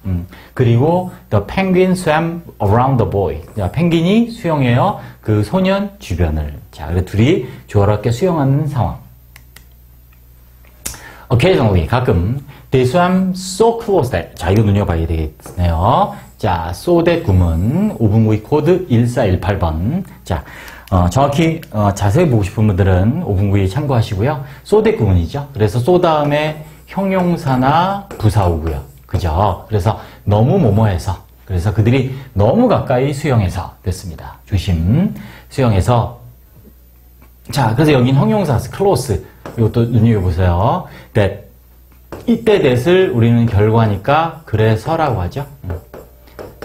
A: 그리고 the penguin swam around the boy. 자, 펭귄이 수영해요. 그 소년 주변을. 자, 그리고 둘이 조화롭게 수영하는 상황. Occasionally, 가끔 they swam so close that. 자, 이거 눈여봐야 되겠네요. 자, so that 구문 5분구의 코드 1418번. 자, 정확히 자세히 보고 싶은 분들은 5분구에 참고하시고요. so that 구문이죠. 그래서 so 다음에 형용사나 부사 오고요. 그죠? 그래서 너무 뭐뭐해서. 그래서 그들이 너무 가까이 수영해서 됐습니다. 조심. 수영해서. 자, 그래서 여긴 형용사 close. 이것도 눈여겨보세요. that. 이때 that을 우리는 결과니까 그래서라고 하죠.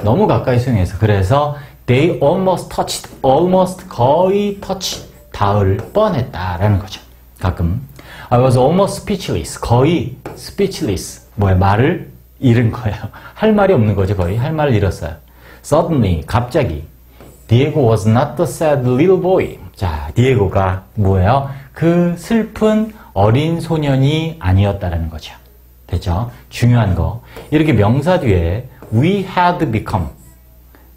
A: 너무 가까이 수영해서. 그래서 they almost touched. almost 거의 touch. 닿을 뻔했다라는 거죠. 가끔. I was almost speechless. 거의 speechless. 뭐야? 말을 잃은 거예요. 할 말이 없는 거죠. 거의. 할 말을 잃었어요. Suddenly. 갑자기. Diego was not the sad little boy. 자, 디에고가 뭐예요? 그 슬픈 어린 소년이 아니었다라는 거죠. 됐죠? 중요한 거. 이렇게 명사 뒤에 we had become.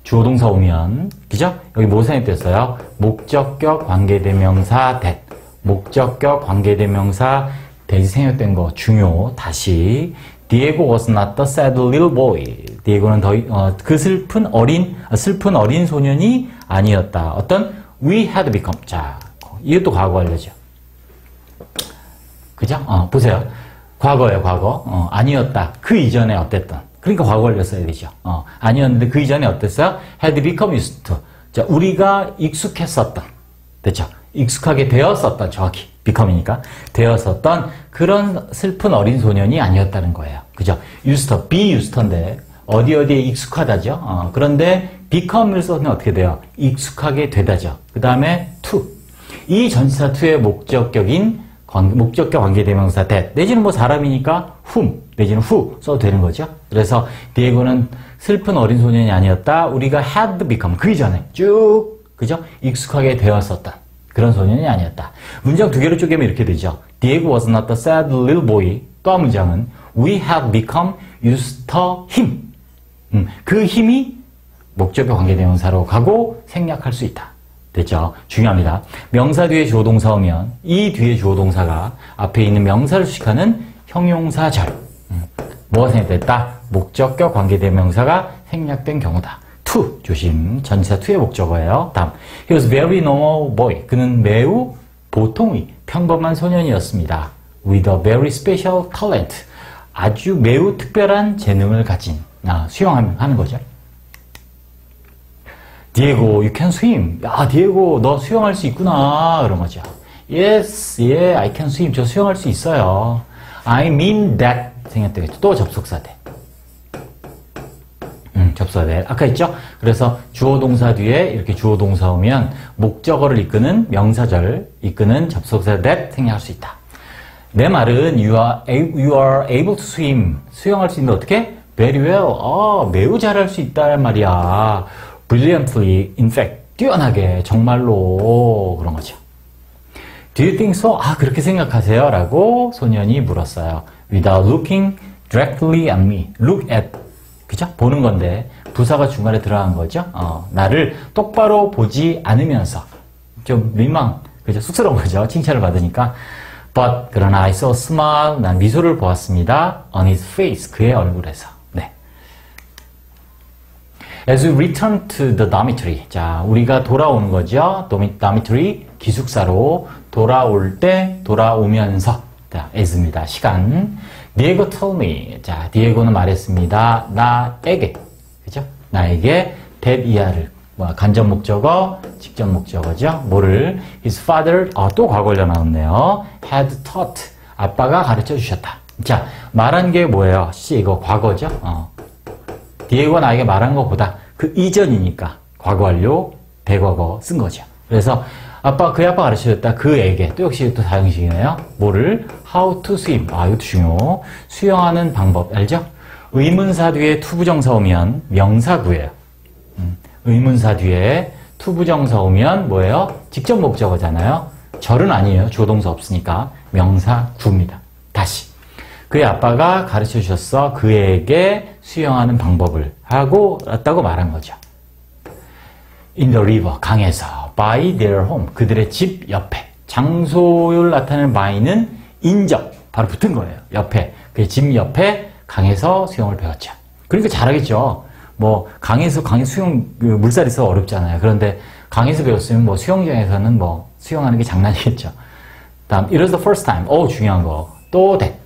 A: 주어 동사 오면, 그죠? 여기 뭐 생략됐어요? 목적격 관계대명사 that. 목적격 관계대명사 that이 생략된 거 중요. 다시. Diego was not the sad little boy. 디에고는 그 슬픈 어린 소년이 아니었다. 어떤 we had become. 자, 이것도 과거 완료죠. 그죠? 보세요. 과거예요, 과거. 아니었다. 그 이전에 어땠던. 그러니까 과거 완료 써야 되죠. 아니었는데 그 이전에 어땠어요? had become used to. 자, 우리가 익숙했었던. 됐죠? 익숙하게 되었었던, 정확히. become이니까. 되었었던 그런 슬픈 어린 소년이 아니었다는 거예요. 그죠? used to, be used to인데, 어디에 익숙하다죠? 그런데 become을 써면 어떻게 돼요? 익숙하게 되다죠. 그 다음에 to. 이 전치사 to의 목적격 관계대명사 that. 내지는 뭐 사람이니까 whom, 내지는 who 써도 되는 거죠. 그래서 디에고는 슬픈 어린 소년이 아니었다. 우리가 had become, 그 이전에 쭉, 그죠? 익숙하게 되었었던 그런 소년이 아니었다. 문장 두 개로 쪼개면 이렇게 되죠. Diego was not the sad little boy. 또 한 문장은 we have become used to him. 그 힘이 목적격 관계대명사로 가고 생략할 수 있다. 됐죠? 중요합니다. 명사 뒤에 주어 동사 오면 이 뒤에 주어 동사가 앞에 있는 명사를 수식하는 형용사절. 뭐가 생략됐다? 목적격 관계대명사가 생략된 경우다. to, 조심. 전치사 to의 목적어예요. 다음. He was very normal boy. 그는 매우 보통의 평범한 소년이었습니다. With a very special talent. 아주 매우 특별한 재능을 가진. 수영하는 거죠. Diego, you can swim. 야, 디에고, 너 수영할 수 있구나. 그런 거죠. Yes, yeah, I can swim. 저 수영할 수 있어요. I mean that. 생략되겠죠. 또 접속사 돼. 접속사 돼. 아까 했죠? 그래서 주어 동사 뒤에 이렇게 주어 동사 오면 목적어를 이끄는 명사절, 이끄는 접속사 that 생략할 수 있다. 내 말은 you are able to swim. 수영할 수 있는데 어떻게? Very well. 매우 잘할 수 있다는 말이야. Brilliantly, in fact. 뛰어나게 정말로 그런 거죠. Do you think so? 아, 그렇게 생각하세요? 라고 소년이 물었어요. Without looking directly at me. Look at, 그죠? 보는 건데 부사가 중간에 들어간 거죠. 나를 똑바로 보지 않으면서 좀 민망, 그죠? 쑥스러운 거죠. 칭찬을 받으니까. But 그러나 I saw a smile. 난 미소를 보았습니다. On his face. 그의 얼굴에서. 네. As we return to the dormitory. 자, 우리가 돌아오는 거죠. dormitory 기숙사로 돌아올 때 돌아오면서. 자, as입니다. 시간. Diego told me. 자, 디에고는 말했습니다. 나에게. 그죠? 나에게 that 이하를. 간접 목적어, 직접 목적어죠. 뭐를? His father, 또 과거를 나왔네요. Had taught. 아빠가 가르쳐 주셨다. 자, 말한 게 뭐예요? 이거 과거죠. 디에고가 나에게 말한 것보다 그 이전이니까 과거 완료, 대과거 쓴 거죠. 그래서 그의 아빠 가르쳐 줬다. 그에게. 또 역시 또 사형식이네요. 뭐를? How to swim. 이것도 중요. 수영하는 방법. 알죠? 의문사 뒤에 투부정사 오면 명사 구예요. 의문사 뒤에 투부정사 오면 뭐예요? 직접 목적어잖아요. 절은 아니에요. 주어동사 없으니까 명사 구입니다. 다시. 그의 아빠가 가르쳐 주셨어. 그에게 수영하는 방법을 하고 왔다고 말한 거죠. In the river, 강에서. By their home, 그들의 집 옆에. 장소를 나타내는 by는 인적, 바로 붙은 거예요. 옆에. 그의 집 옆에 강에서 수영을 배웠죠. 그러니까 잘하겠죠. 강에서 수영, 물살이 있어 어렵잖아요. 그런데 강에서 배웠으면 수영장에서는 수영하는 게 장난이겠죠. 다음, it was the first time. 중요한 거. 또 that.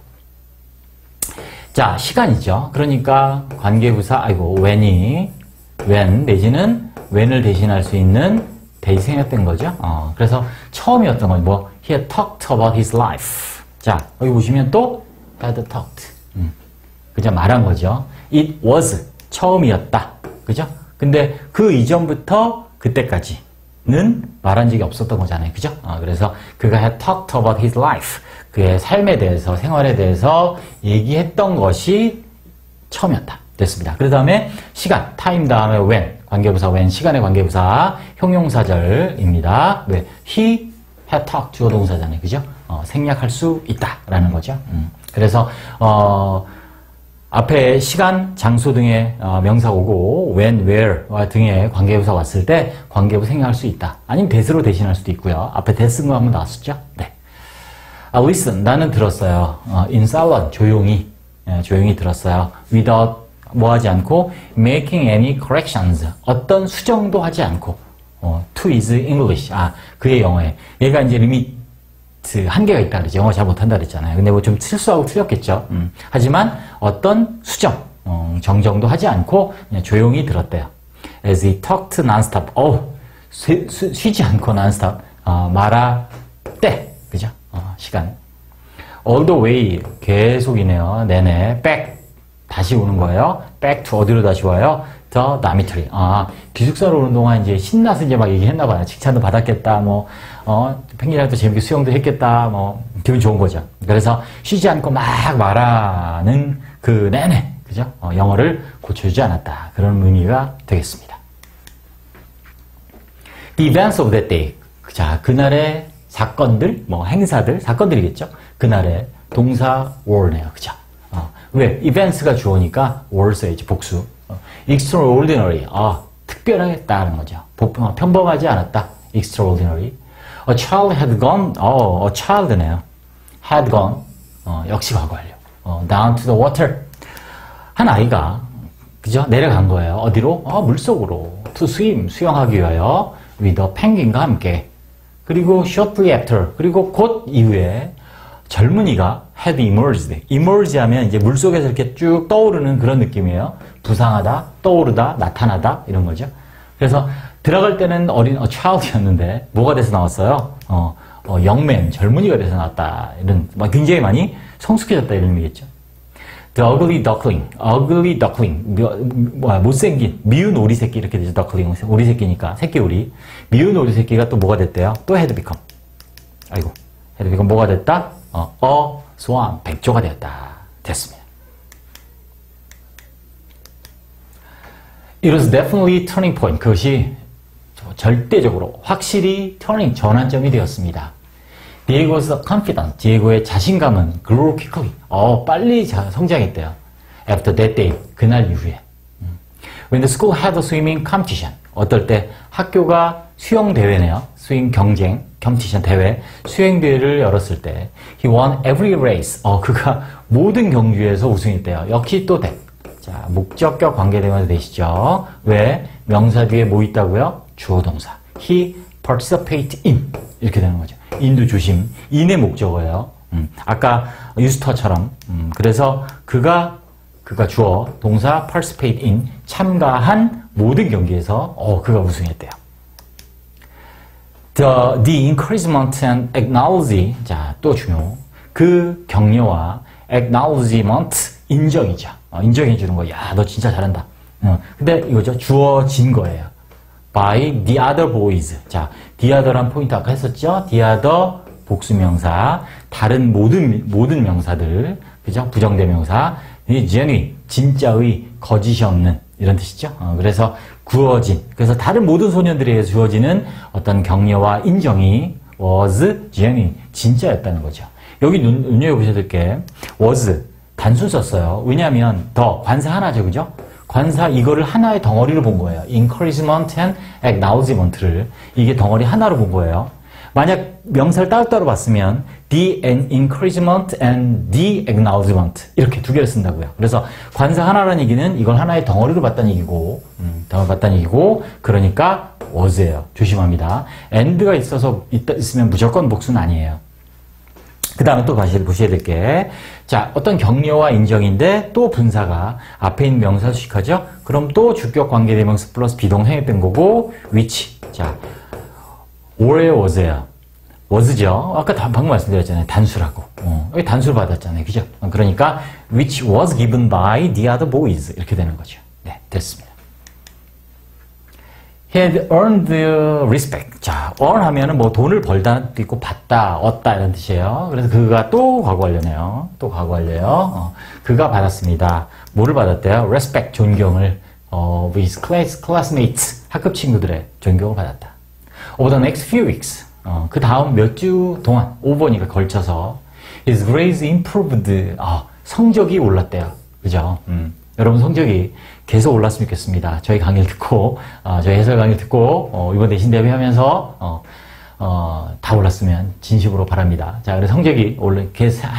A: 자, 시간이죠. 그러니까 관계부사, when 내지는 when을 대신할 수 있는 대시 생략된 거죠. 그래서 처음이었던 건 he had talked about his life. 자, 여기 보시면 또 had talked. 그죠? 말한 거죠. It was. 처음이었다. 그죠? 근데 그 이전부터 그때까지는 말한 적이 없었던 거잖아요. 그죠? 그래서 그가 had talked about his life. 그의 삶에 대해서, 생활에 대해서 얘기했던 것이 처음이었다. 됐습니다. 그 다음에 시간, time 다음에 when, 관계부사 when, 시간의 관계부사, 형용사절입니다. 왜? He had talked, 주어동사잖아요. 그죠? 생략할 수 있다라는 거죠. 그래서, 앞에 시간, 장소 등의 명사 오고 when, where 등의 관계부사 왔을 때 관계부 생략할 수 있다. 아니면 that으로 대신할 수도 있고요. 앞에 that 쓴 거 한번 나왔었죠? 네. listen, 나는 들었어요. in silence, 조용히 들었어요. without, 하지 않고 making any corrections, 어떤 수정도 하지 않고 to his English, 그의 영어에. 얘가 이제 리미트 한계가 있다 그러죠. 영어 잘 못한다 그랬잖아요. 근데 좀 실수하고 틀렸겠죠. 하지만 어떤 수정, 정정도 하지 않고 그냥 조용히 들었대요. As he talked non-stop. 쉬지 않고 non-stop. 말았대. 그죠? 시간. All the way. 계속이네요. 내내. back. 다시 오는 거예요. back to 어디로 다시 와요? The dormitory. 기숙사로 오는 동안 이제 신나서 이제 막 얘기했나 봐요. 칭찬도 받았겠다. 펭귄이랑도 재밌게 수영도 했겠다. 기분 좋은 거죠. 그래서 쉬지 않고 막 말하는 그 내내, 그죠? 영어를 고쳐주지 않았다. 그런 의미가 되겠습니다. The events of that day. 자, 그날의 사건들, 행사들, 사건들이겠죠? 그날의 동사 were네요. 그죠? 왜? events가 주어니까 were 써야지, 복수. extraordinary. 특별하겠다는 거죠. 평범하지 않았다. extraordinary. A child had gone. a child네요. had gone. 역시 과거 완료. down to the water. 한 아이가, 그죠? 내려간 거예요. 어디로? 물속으로. to swim. 수영하기 위하여. with a penguin과 함께. 그리고 shortly after. 그리고 곧 이후에 젊은이가 had emerged. emerge 하면 이제 물속에서 이렇게 쭉 떠오르는 그런 느낌이에요. 부상하다, 떠오르다, 나타나다 이런 거죠. 그래서 들어갈 때는 어린 child였는데 뭐가 돼서 나왔어요? young 젊은이가 돼서 나왔다. 이런 굉장히 많이 성숙해졌다 이런 의미겠죠. The ugly duckling, 못생긴 미운 오리 새끼 이렇게 되죠. duckling, 오리 새끼니까 새끼 오리. 미운 오리 새끼가 또 뭐가 됐대요? 또 had become. had become 뭐가 됐다? swan, 백조가 되었다. 됐습니다. It was definitely turning point. 그것이 절대적으로 확실히 turning 전환점이 되었습니다. Diego's confidence, 디에고의 자신감은 grew quickly, 빨리 성장했대요. After that day, 그날 이후에. When the school had a swimming competition, 어떨 때 학교가 수영 대회네요. 수영 경쟁, competition 대회, 수행 대회를 열었을 때 he won every race. 그가 모든 경주에서 우승했대요. 역시 또 that. 자, 목적격 관계대명사 되시죠? 왜? 명사 뒤에 뭐 있다고요? 주어 동사. He participate in. 이렇게 되는 거죠. in도 조심. in의 목적어예요. 아까 유스터처럼. 그래서 그가 주어 동사 participate in 참가한 모든 경기에서 그가 우승했대요. The encouragement and acknowledge. 자, 또 중요. 그 격려와 acknowledgement 인정이죠. 인정해 주는 거. 야, 너 진짜 잘한다. 근데 이거죠. 주어진 거예요. by the other boys. 자, the other란 포인트 아까 했었죠? the other 복수명사. 다른 모든 명사들. 그죠? 부정대명사. genuine, 진짜의, 거짓이 없는 이런 뜻이죠. 그래서 구어진. 그래서 다른 모든 소년들에 의해 주어지는 어떤 격려와 인정이 was genuine, 진짜였다는 거죠. 여기 눈여겨보셔야 될 게 was 단순 썼어요. 왜냐하면 더 관사 하나죠, 그죠? 관사 이거를 하나의 덩어리로 본 거예요. encouragement and acknowledgement를 이게 덩어리 하나로 본 거예요. 만약 명사를 따로따로 봤으면 the encouragement and the acknowledgement 이렇게 두 개를 쓴다고요. 그래서 관사 하나라는 얘기는 이걸 하나의 덩어리로 봤다는 얘기고 그러니까 was예요. 조심합니다. and가 있으면 무조건 복수는 아니에요. 그 다음에 또 다시 보셔야 될 게, 자, 어떤 격려와 인정인데 또 분사가 앞에 있는 명사 수식하죠? 그럼 또 주격 관계대명사 플러스 비동사했던 거고, which. 자, 올해 was예요. was죠? 아까 방금 말씀드렸잖아요. 단수라고. 여기 단수를 받았잖아요. 그죠? 그러니까 which was given by the other boys. 이렇게 되는 거죠. 네, 됐습니다. He had earned respect. 자, earn 하면은 뭐 돈을 벌다는 뜻도 있고 받다, 얻다 이런 뜻이에요. 그래서 그가 또 과거 완료네요. 또 과거 완료요. 그가 받았습니다. 뭐를 받았대요? respect, 존경을 with classmates, 학급 친구들의 존경을 받았다. Over the next few weeks, 그 다음 몇 주 동안, 5번이니까 걸쳐서 his grades improved. 성적이 올랐대요. 그죠? 여러분 성적이 계속 올랐으면 좋겠습니다. 저희 강의를 듣고, 저희 해설 강의를 듣고, 이번 대신 대비하면서, 다 올랐으면 진심으로 바랍니다. 자, 그래서 성적이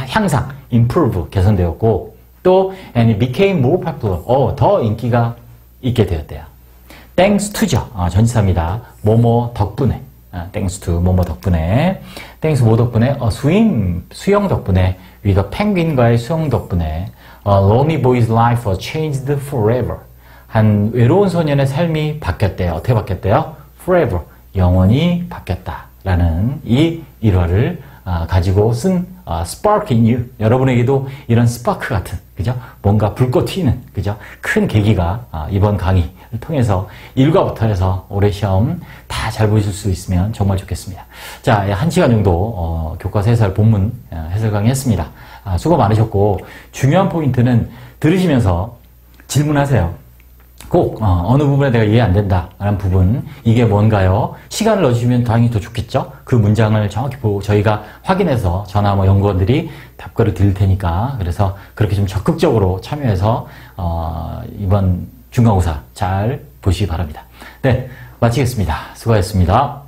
A: 향상, improve, 개선되었고, 또, and it became more popular. 더 인기가 있게 되었대요. thanks to죠. 전치사입니다. 뭐뭐 덕분에. thanks to, 뭐뭐 덕분에. thanks 뭐 덕분에? 수영 덕분에. with a penguin과의 수영 덕분에. A lonely boy's life was changed forever. 한 외로운 소년의 삶이 바뀌었대요. 어떻게 바뀌었대요? Forever. 영원히 바뀌었다. 라는 이 일화를 가지고 쓴 Spark in You. 여러분에게도 이런 스파크 같은, 그죠? 뭔가 불꽃 튀는, 그죠? 큰 계기가 이번 강의를 통해서 1과부터 해서 올해 시험 다 잘 보실 수 있으면 정말 좋겠습니다. 자, 1시간 정도 교과서 해설 본문 해설 강의 했습니다. 수고 많으셨고, 중요한 포인트는 들으시면서 질문하세요. 꼭 어느 부분에 내가 이해 안 된다 라는 부분, 이게 뭔가요? 시간을 넣어주시면 당연히 더 좋겠죠? 그 문장을 정확히 보고 저희가 확인해서 저나 연구원들이 답글을 드릴 테니까, 그래서 그렇게 좀 적극적으로 참여해서 이번 중간고사 잘 보시기 바랍니다. 네, 마치겠습니다. 수고하셨습니다.